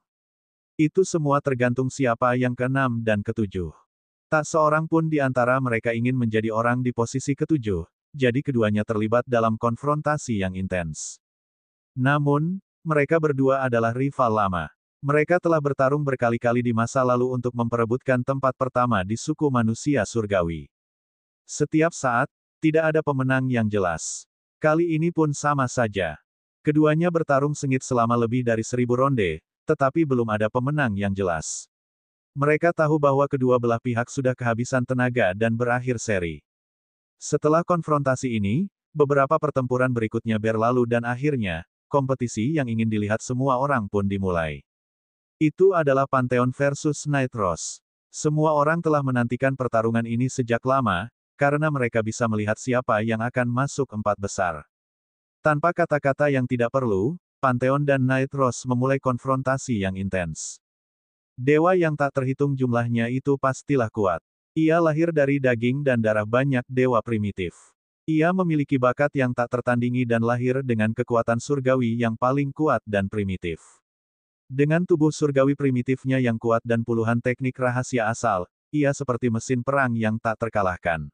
Itu semua tergantung siapa yang ke-6 dan ke-7. Tak seorang pun di antara mereka ingin menjadi orang di posisi ke-7, jadi keduanya terlibat dalam konfrontasi yang intens. Namun, mereka berdua adalah rival lama. Mereka telah bertarung berkali-kali di masa lalu untuk memperebutkan tempat pertama di suku manusia surgawi. Setiap saat, tidak ada pemenang yang jelas. Kali ini pun sama saja. Keduanya bertarung sengit selama lebih dari 1000 ronde, tetapi belum ada pemenang yang jelas. Mereka tahu bahwa kedua belah pihak sudah kehabisan tenaga dan berakhir seri. Setelah konfrontasi ini, beberapa pertempuran berikutnya berlalu dan akhirnya, kompetisi yang ingin dilihat semua orang pun dimulai. Itu adalah Pantheon versus Night Rose. Semua orang telah menantikan pertarungan ini sejak lama, karena mereka bisa melihat siapa yang akan masuk 4 besar. Tanpa kata-kata yang tidak perlu, Pantheon dan Night Rose memulai konfrontasi yang intens. Dewa yang tak terhitung jumlahnya itu pastilah kuat. Ia lahir dari daging dan darah banyak dewa primitif. Ia memiliki bakat yang tak tertandingi dan lahir dengan kekuatan surgawi yang paling kuat dan primitif. Dengan tubuh surgawi primitifnya yang kuat dan puluhan teknik rahasia asal, ia seperti mesin perang yang tak terkalahkan.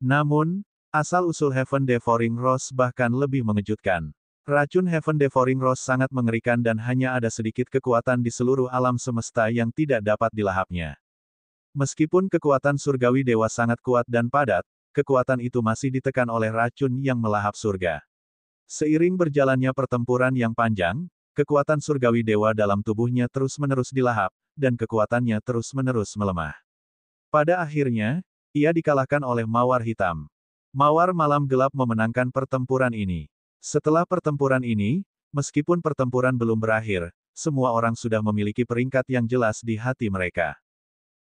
Namun, asal-usul Heaven Devouring Rose bahkan lebih mengejutkan. Racun Heaven Devouring Rose sangat mengerikan dan hanya ada sedikit kekuatan di seluruh alam semesta yang tidak dapat dilahapnya. Meskipun kekuatan surgawi dewa sangat kuat dan padat, kekuatan itu masih ditekan oleh racun yang melahap surga. Seiring berjalannya pertempuran yang panjang, kekuatan surgawi dewa dalam tubuhnya terus-menerus dilahap, dan kekuatannya terus-menerus melemah. Pada akhirnya, ia dikalahkan oleh Mawar Hitam. Mawar Malam Gelap memenangkan pertempuran ini. Setelah pertempuran ini, meskipun pertempuran belum berakhir, semua orang sudah memiliki peringkat yang jelas di hati mereka.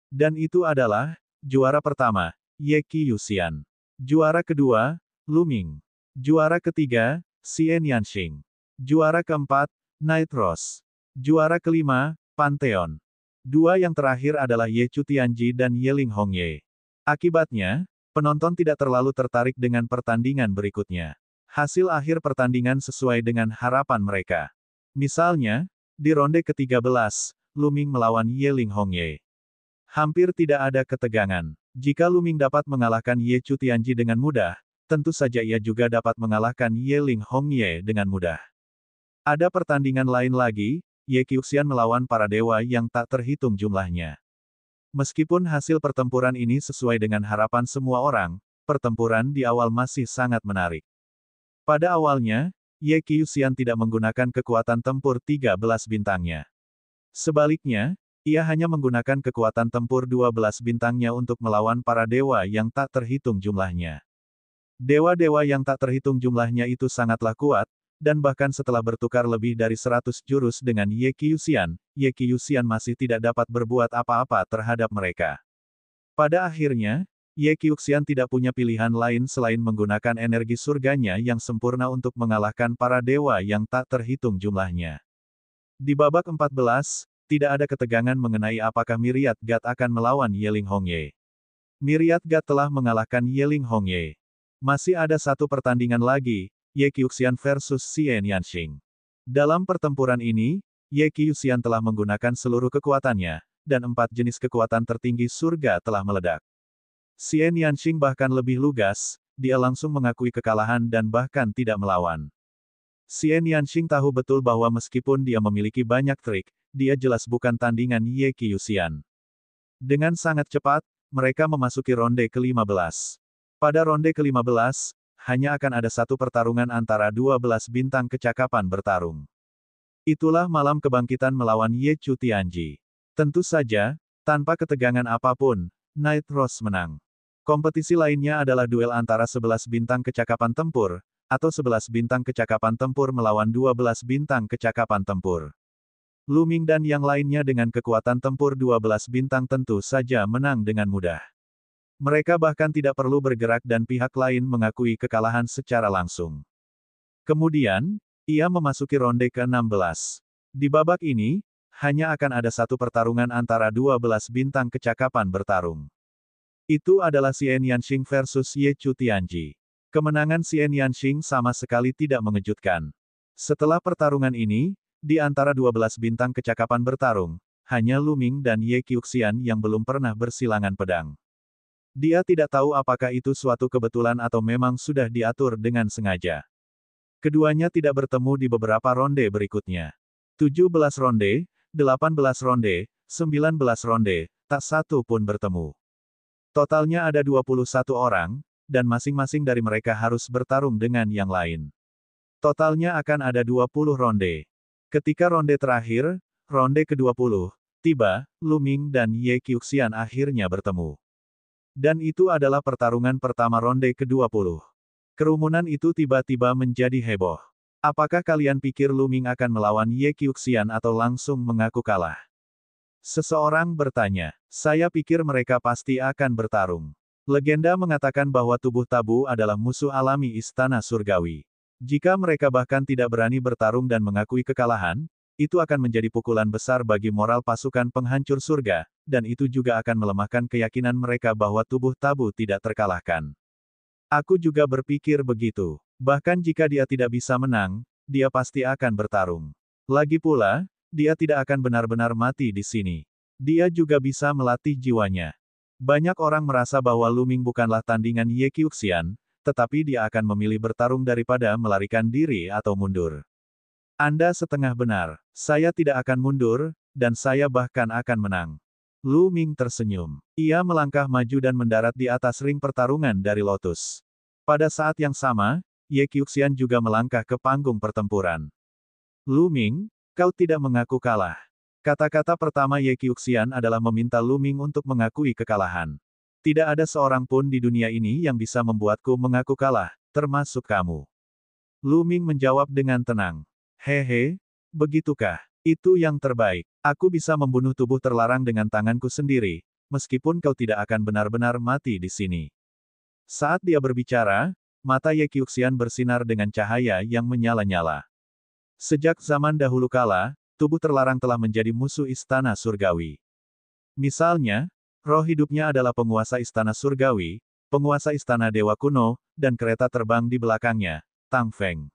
Dan itu adalah, juara pertama, Ye Qiuxian. Juara kedua, Lu Ming. Juara ketiga, Xian Yanxing. Juara keempat, Night Rose. Juara kelima, Pantheon. Dua yang terakhir adalah Ye Chu Tianji dan Ye Ling Hongye. Akibatnya, penonton tidak terlalu tertarik dengan pertandingan berikutnya. Hasil akhir pertandingan sesuai dengan harapan mereka. Misalnya, di ronde ke-13, Lu Ming melawan Ye Ling Hongye. Hampir tidak ada ketegangan. Jika Lu Ming dapat mengalahkan Ye Chu Tianji dengan mudah, tentu saja ia juga dapat mengalahkan Ye Ling Hongye dengan mudah. Ada pertandingan lain lagi, Ye Qiuxian melawan para dewa yang tak terhitung jumlahnya. Meskipun hasil pertempuran ini sesuai dengan harapan semua orang, pertempuran di awal masih sangat menarik. Pada awalnya, Ye Qiuxian tidak menggunakan kekuatan tempur 13 bintangnya. Sebaliknya, ia hanya menggunakan kekuatan tempur 12 bintangnya untuk melawan para dewa yang tak terhitung jumlahnya. Dewa-dewa yang tak terhitung jumlahnya itu sangatlah kuat, dan bahkan setelah bertukar lebih dari 100 jurus dengan Ye Qiuxian masih tidak dapat berbuat apa-apa terhadap mereka. Pada akhirnya, Ye Qiuxian tidak punya pilihan lain selain menggunakan energi surganya yang sempurna untuk mengalahkan para dewa yang tak terhitung jumlahnya. Di babak 14, tidak ada ketegangan mengenai apakah Myriad God akan melawan Ye Ling Hongye. Myriad God telah mengalahkan Ye Ling Hongye. Masih ada satu pertandingan lagi, Ye Qiuxian versus Xian Yanxing. Dalam pertempuran ini, Ye Qiuxian telah menggunakan seluruh kekuatannya, dan 4 jenis kekuatan tertinggi surga telah meledak. Xian Yanxing bahkan lebih lugas, dia langsung mengakui kekalahan dan bahkan tidak melawan. Xian Yanxing tahu betul bahwa meskipun dia memiliki banyak trik, dia jelas bukan tandingan Ye Qiuxian. Dengan sangat cepat, mereka memasuki ronde ke-15. Pada ronde ke-15, hanya akan ada satu pertarungan antara 12 bintang kecakapan bertarung. Itulah malam kebangkitan melawan Ye Chu Tianji. Tentu saja, tanpa ketegangan apapun, Night Rose menang. Kompetisi lainnya adalah duel antara 11 bintang kecakapan tempur, atau 11 bintang kecakapan tempur melawan 12 bintang kecakapan tempur. Lu Ming dan yang lainnya dengan kekuatan tempur 12 bintang tentu saja menang dengan mudah. Mereka bahkan tidak perlu bergerak dan pihak lain mengakui kekalahan secara langsung. Kemudian, ia memasuki ronde ke-16. Di babak ini, hanya akan ada satu pertarungan antara 12 bintang kecakapan bertarung. Itu adalah Xian Yanxing versus Ye Chu Tianji. Kemenangan Xian Yanxing sama sekali tidak mengejutkan. Setelah pertarungan ini, di antara 12 bintang kecakapan bertarung, hanya Lu Ming dan Ye Qiuxian yang belum pernah bersilangan pedang. Dia tidak tahu apakah itu suatu kebetulan atau memang sudah diatur dengan sengaja. Keduanya tidak bertemu di beberapa ronde berikutnya. 17 ronde, 18 ronde, 19 ronde, tak satu pun bertemu. Totalnya ada 21 orang, dan masing-masing dari mereka harus bertarung dengan yang lain. Totalnya akan ada 20 ronde. Ketika ronde terakhir, ronde ke-20, tiba, Lu Ming dan Ye Qiuxian akhirnya bertemu. Dan itu adalah pertarungan pertama ronde ke-20. Kerumunan itu tiba-tiba menjadi heboh. Apakah kalian pikir Lu Ming akan melawan Ye Qiuxian atau langsung mengaku kalah? Seseorang bertanya. Saya pikir mereka pasti akan bertarung. Legenda mengatakan bahwa tubuh tabu adalah musuh alami istana surgawi. Jika mereka bahkan tidak berani bertarung dan mengakui kekalahan, itu akan menjadi pukulan besar bagi moral pasukan penghancur surga, dan itu juga akan melemahkan keyakinan mereka bahwa tubuh tabu tidak terkalahkan. Aku juga berpikir begitu. Bahkan jika dia tidak bisa menang, dia pasti akan bertarung. Lagi pula, dia tidak akan benar-benar mati di sini. Dia juga bisa melatih jiwanya. Banyak orang merasa bahwa Lu Ming bukanlah tandingan Ye Qiuxian, tetapi dia akan memilih bertarung daripada melarikan diri atau mundur. Anda setengah benar. Saya tidak akan mundur, dan saya bahkan akan menang. Lu Ming tersenyum. Ia melangkah maju dan mendarat di atas ring pertarungan dari Lotus. Pada saat yang sama, Ye Qiuxian juga melangkah ke panggung pertempuran. Lu Ming, kau tidak mengaku kalah. Kata-kata pertama Ye Qiuxian adalah meminta Lu Ming untuk mengakui kekalahan. Tidak ada seorang pun di dunia ini yang bisa membuatku mengaku kalah, termasuk kamu. Lu Ming menjawab dengan tenang. Hehe, begitukah? Itu yang terbaik. Aku bisa membunuh tubuh terlarang dengan tanganku sendiri, meskipun kau tidak akan benar-benar mati di sini. Saat dia berbicara, mata Ye Qiuxian bersinar dengan cahaya yang menyala-nyala. Sejak zaman dahulu kala, tubuh terlarang telah menjadi musuh istana surgawi. Misalnya, roh hidupnya adalah penguasa istana surgawi, penguasa istana dewa kuno, dan kereta terbang di belakangnya, Tang Feng.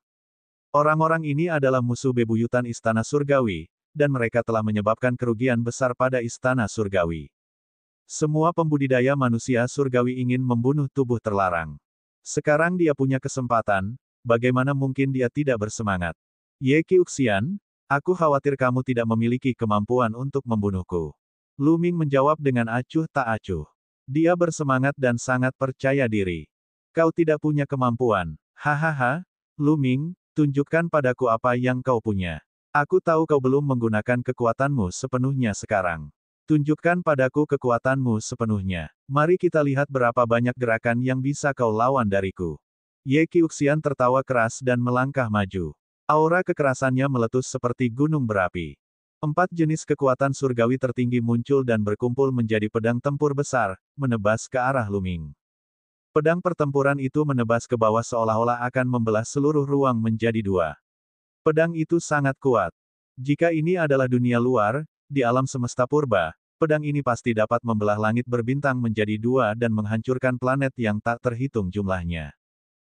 Orang-orang ini adalah musuh bebuyutan istana surgawi, dan mereka telah menyebabkan kerugian besar pada istana surgawi. Semua pembudidaya manusia surgawi ingin membunuh tubuh terlarang. Sekarang dia punya kesempatan, bagaimana mungkin dia tidak bersemangat? Ye Qiuxian, aku khawatir kamu tidak memiliki kemampuan untuk membunuhku. Lu Ming menjawab dengan acuh tak acuh. Dia bersemangat dan sangat percaya diri. Kau tidak punya kemampuan. Hahaha, Lu Ming, tunjukkan padaku apa yang kau punya. Aku tahu kau belum menggunakan kekuatanmu sepenuhnya sekarang. Tunjukkan padaku kekuatanmu sepenuhnya. Mari kita lihat berapa banyak gerakan yang bisa kau lawan dariku. Ye Qiuxian tertawa keras dan melangkah maju. Aura kekerasannya meletus seperti gunung berapi. 4 jenis kekuatan surgawi tertinggi muncul dan berkumpul menjadi pedang tempur besar, menebas ke arah Lu Ming. Pedang pertempuran itu menebas ke bawah seolah-olah akan membelah seluruh ruang menjadi 2. Pedang itu sangat kuat. Jika ini adalah dunia luar, di alam semesta purba, pedang ini pasti dapat membelah langit berbintang menjadi 2 dan menghancurkan planet yang tak terhitung jumlahnya.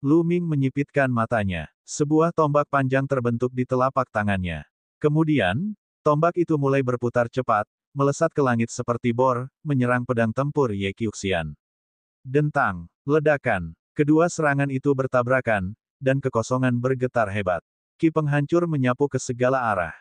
Lu Ming menyipitkan matanya. Sebuah tombak panjang terbentuk di telapak tangannya. Kemudian, tombak itu mulai berputar cepat, melesat ke langit seperti bor, menyerang pedang tempur Ye Qiuxian. Dentang, ledakan, kedua serangan itu bertabrakan, dan kekosongan bergetar hebat. Ki penghancur menyapu ke segala arah.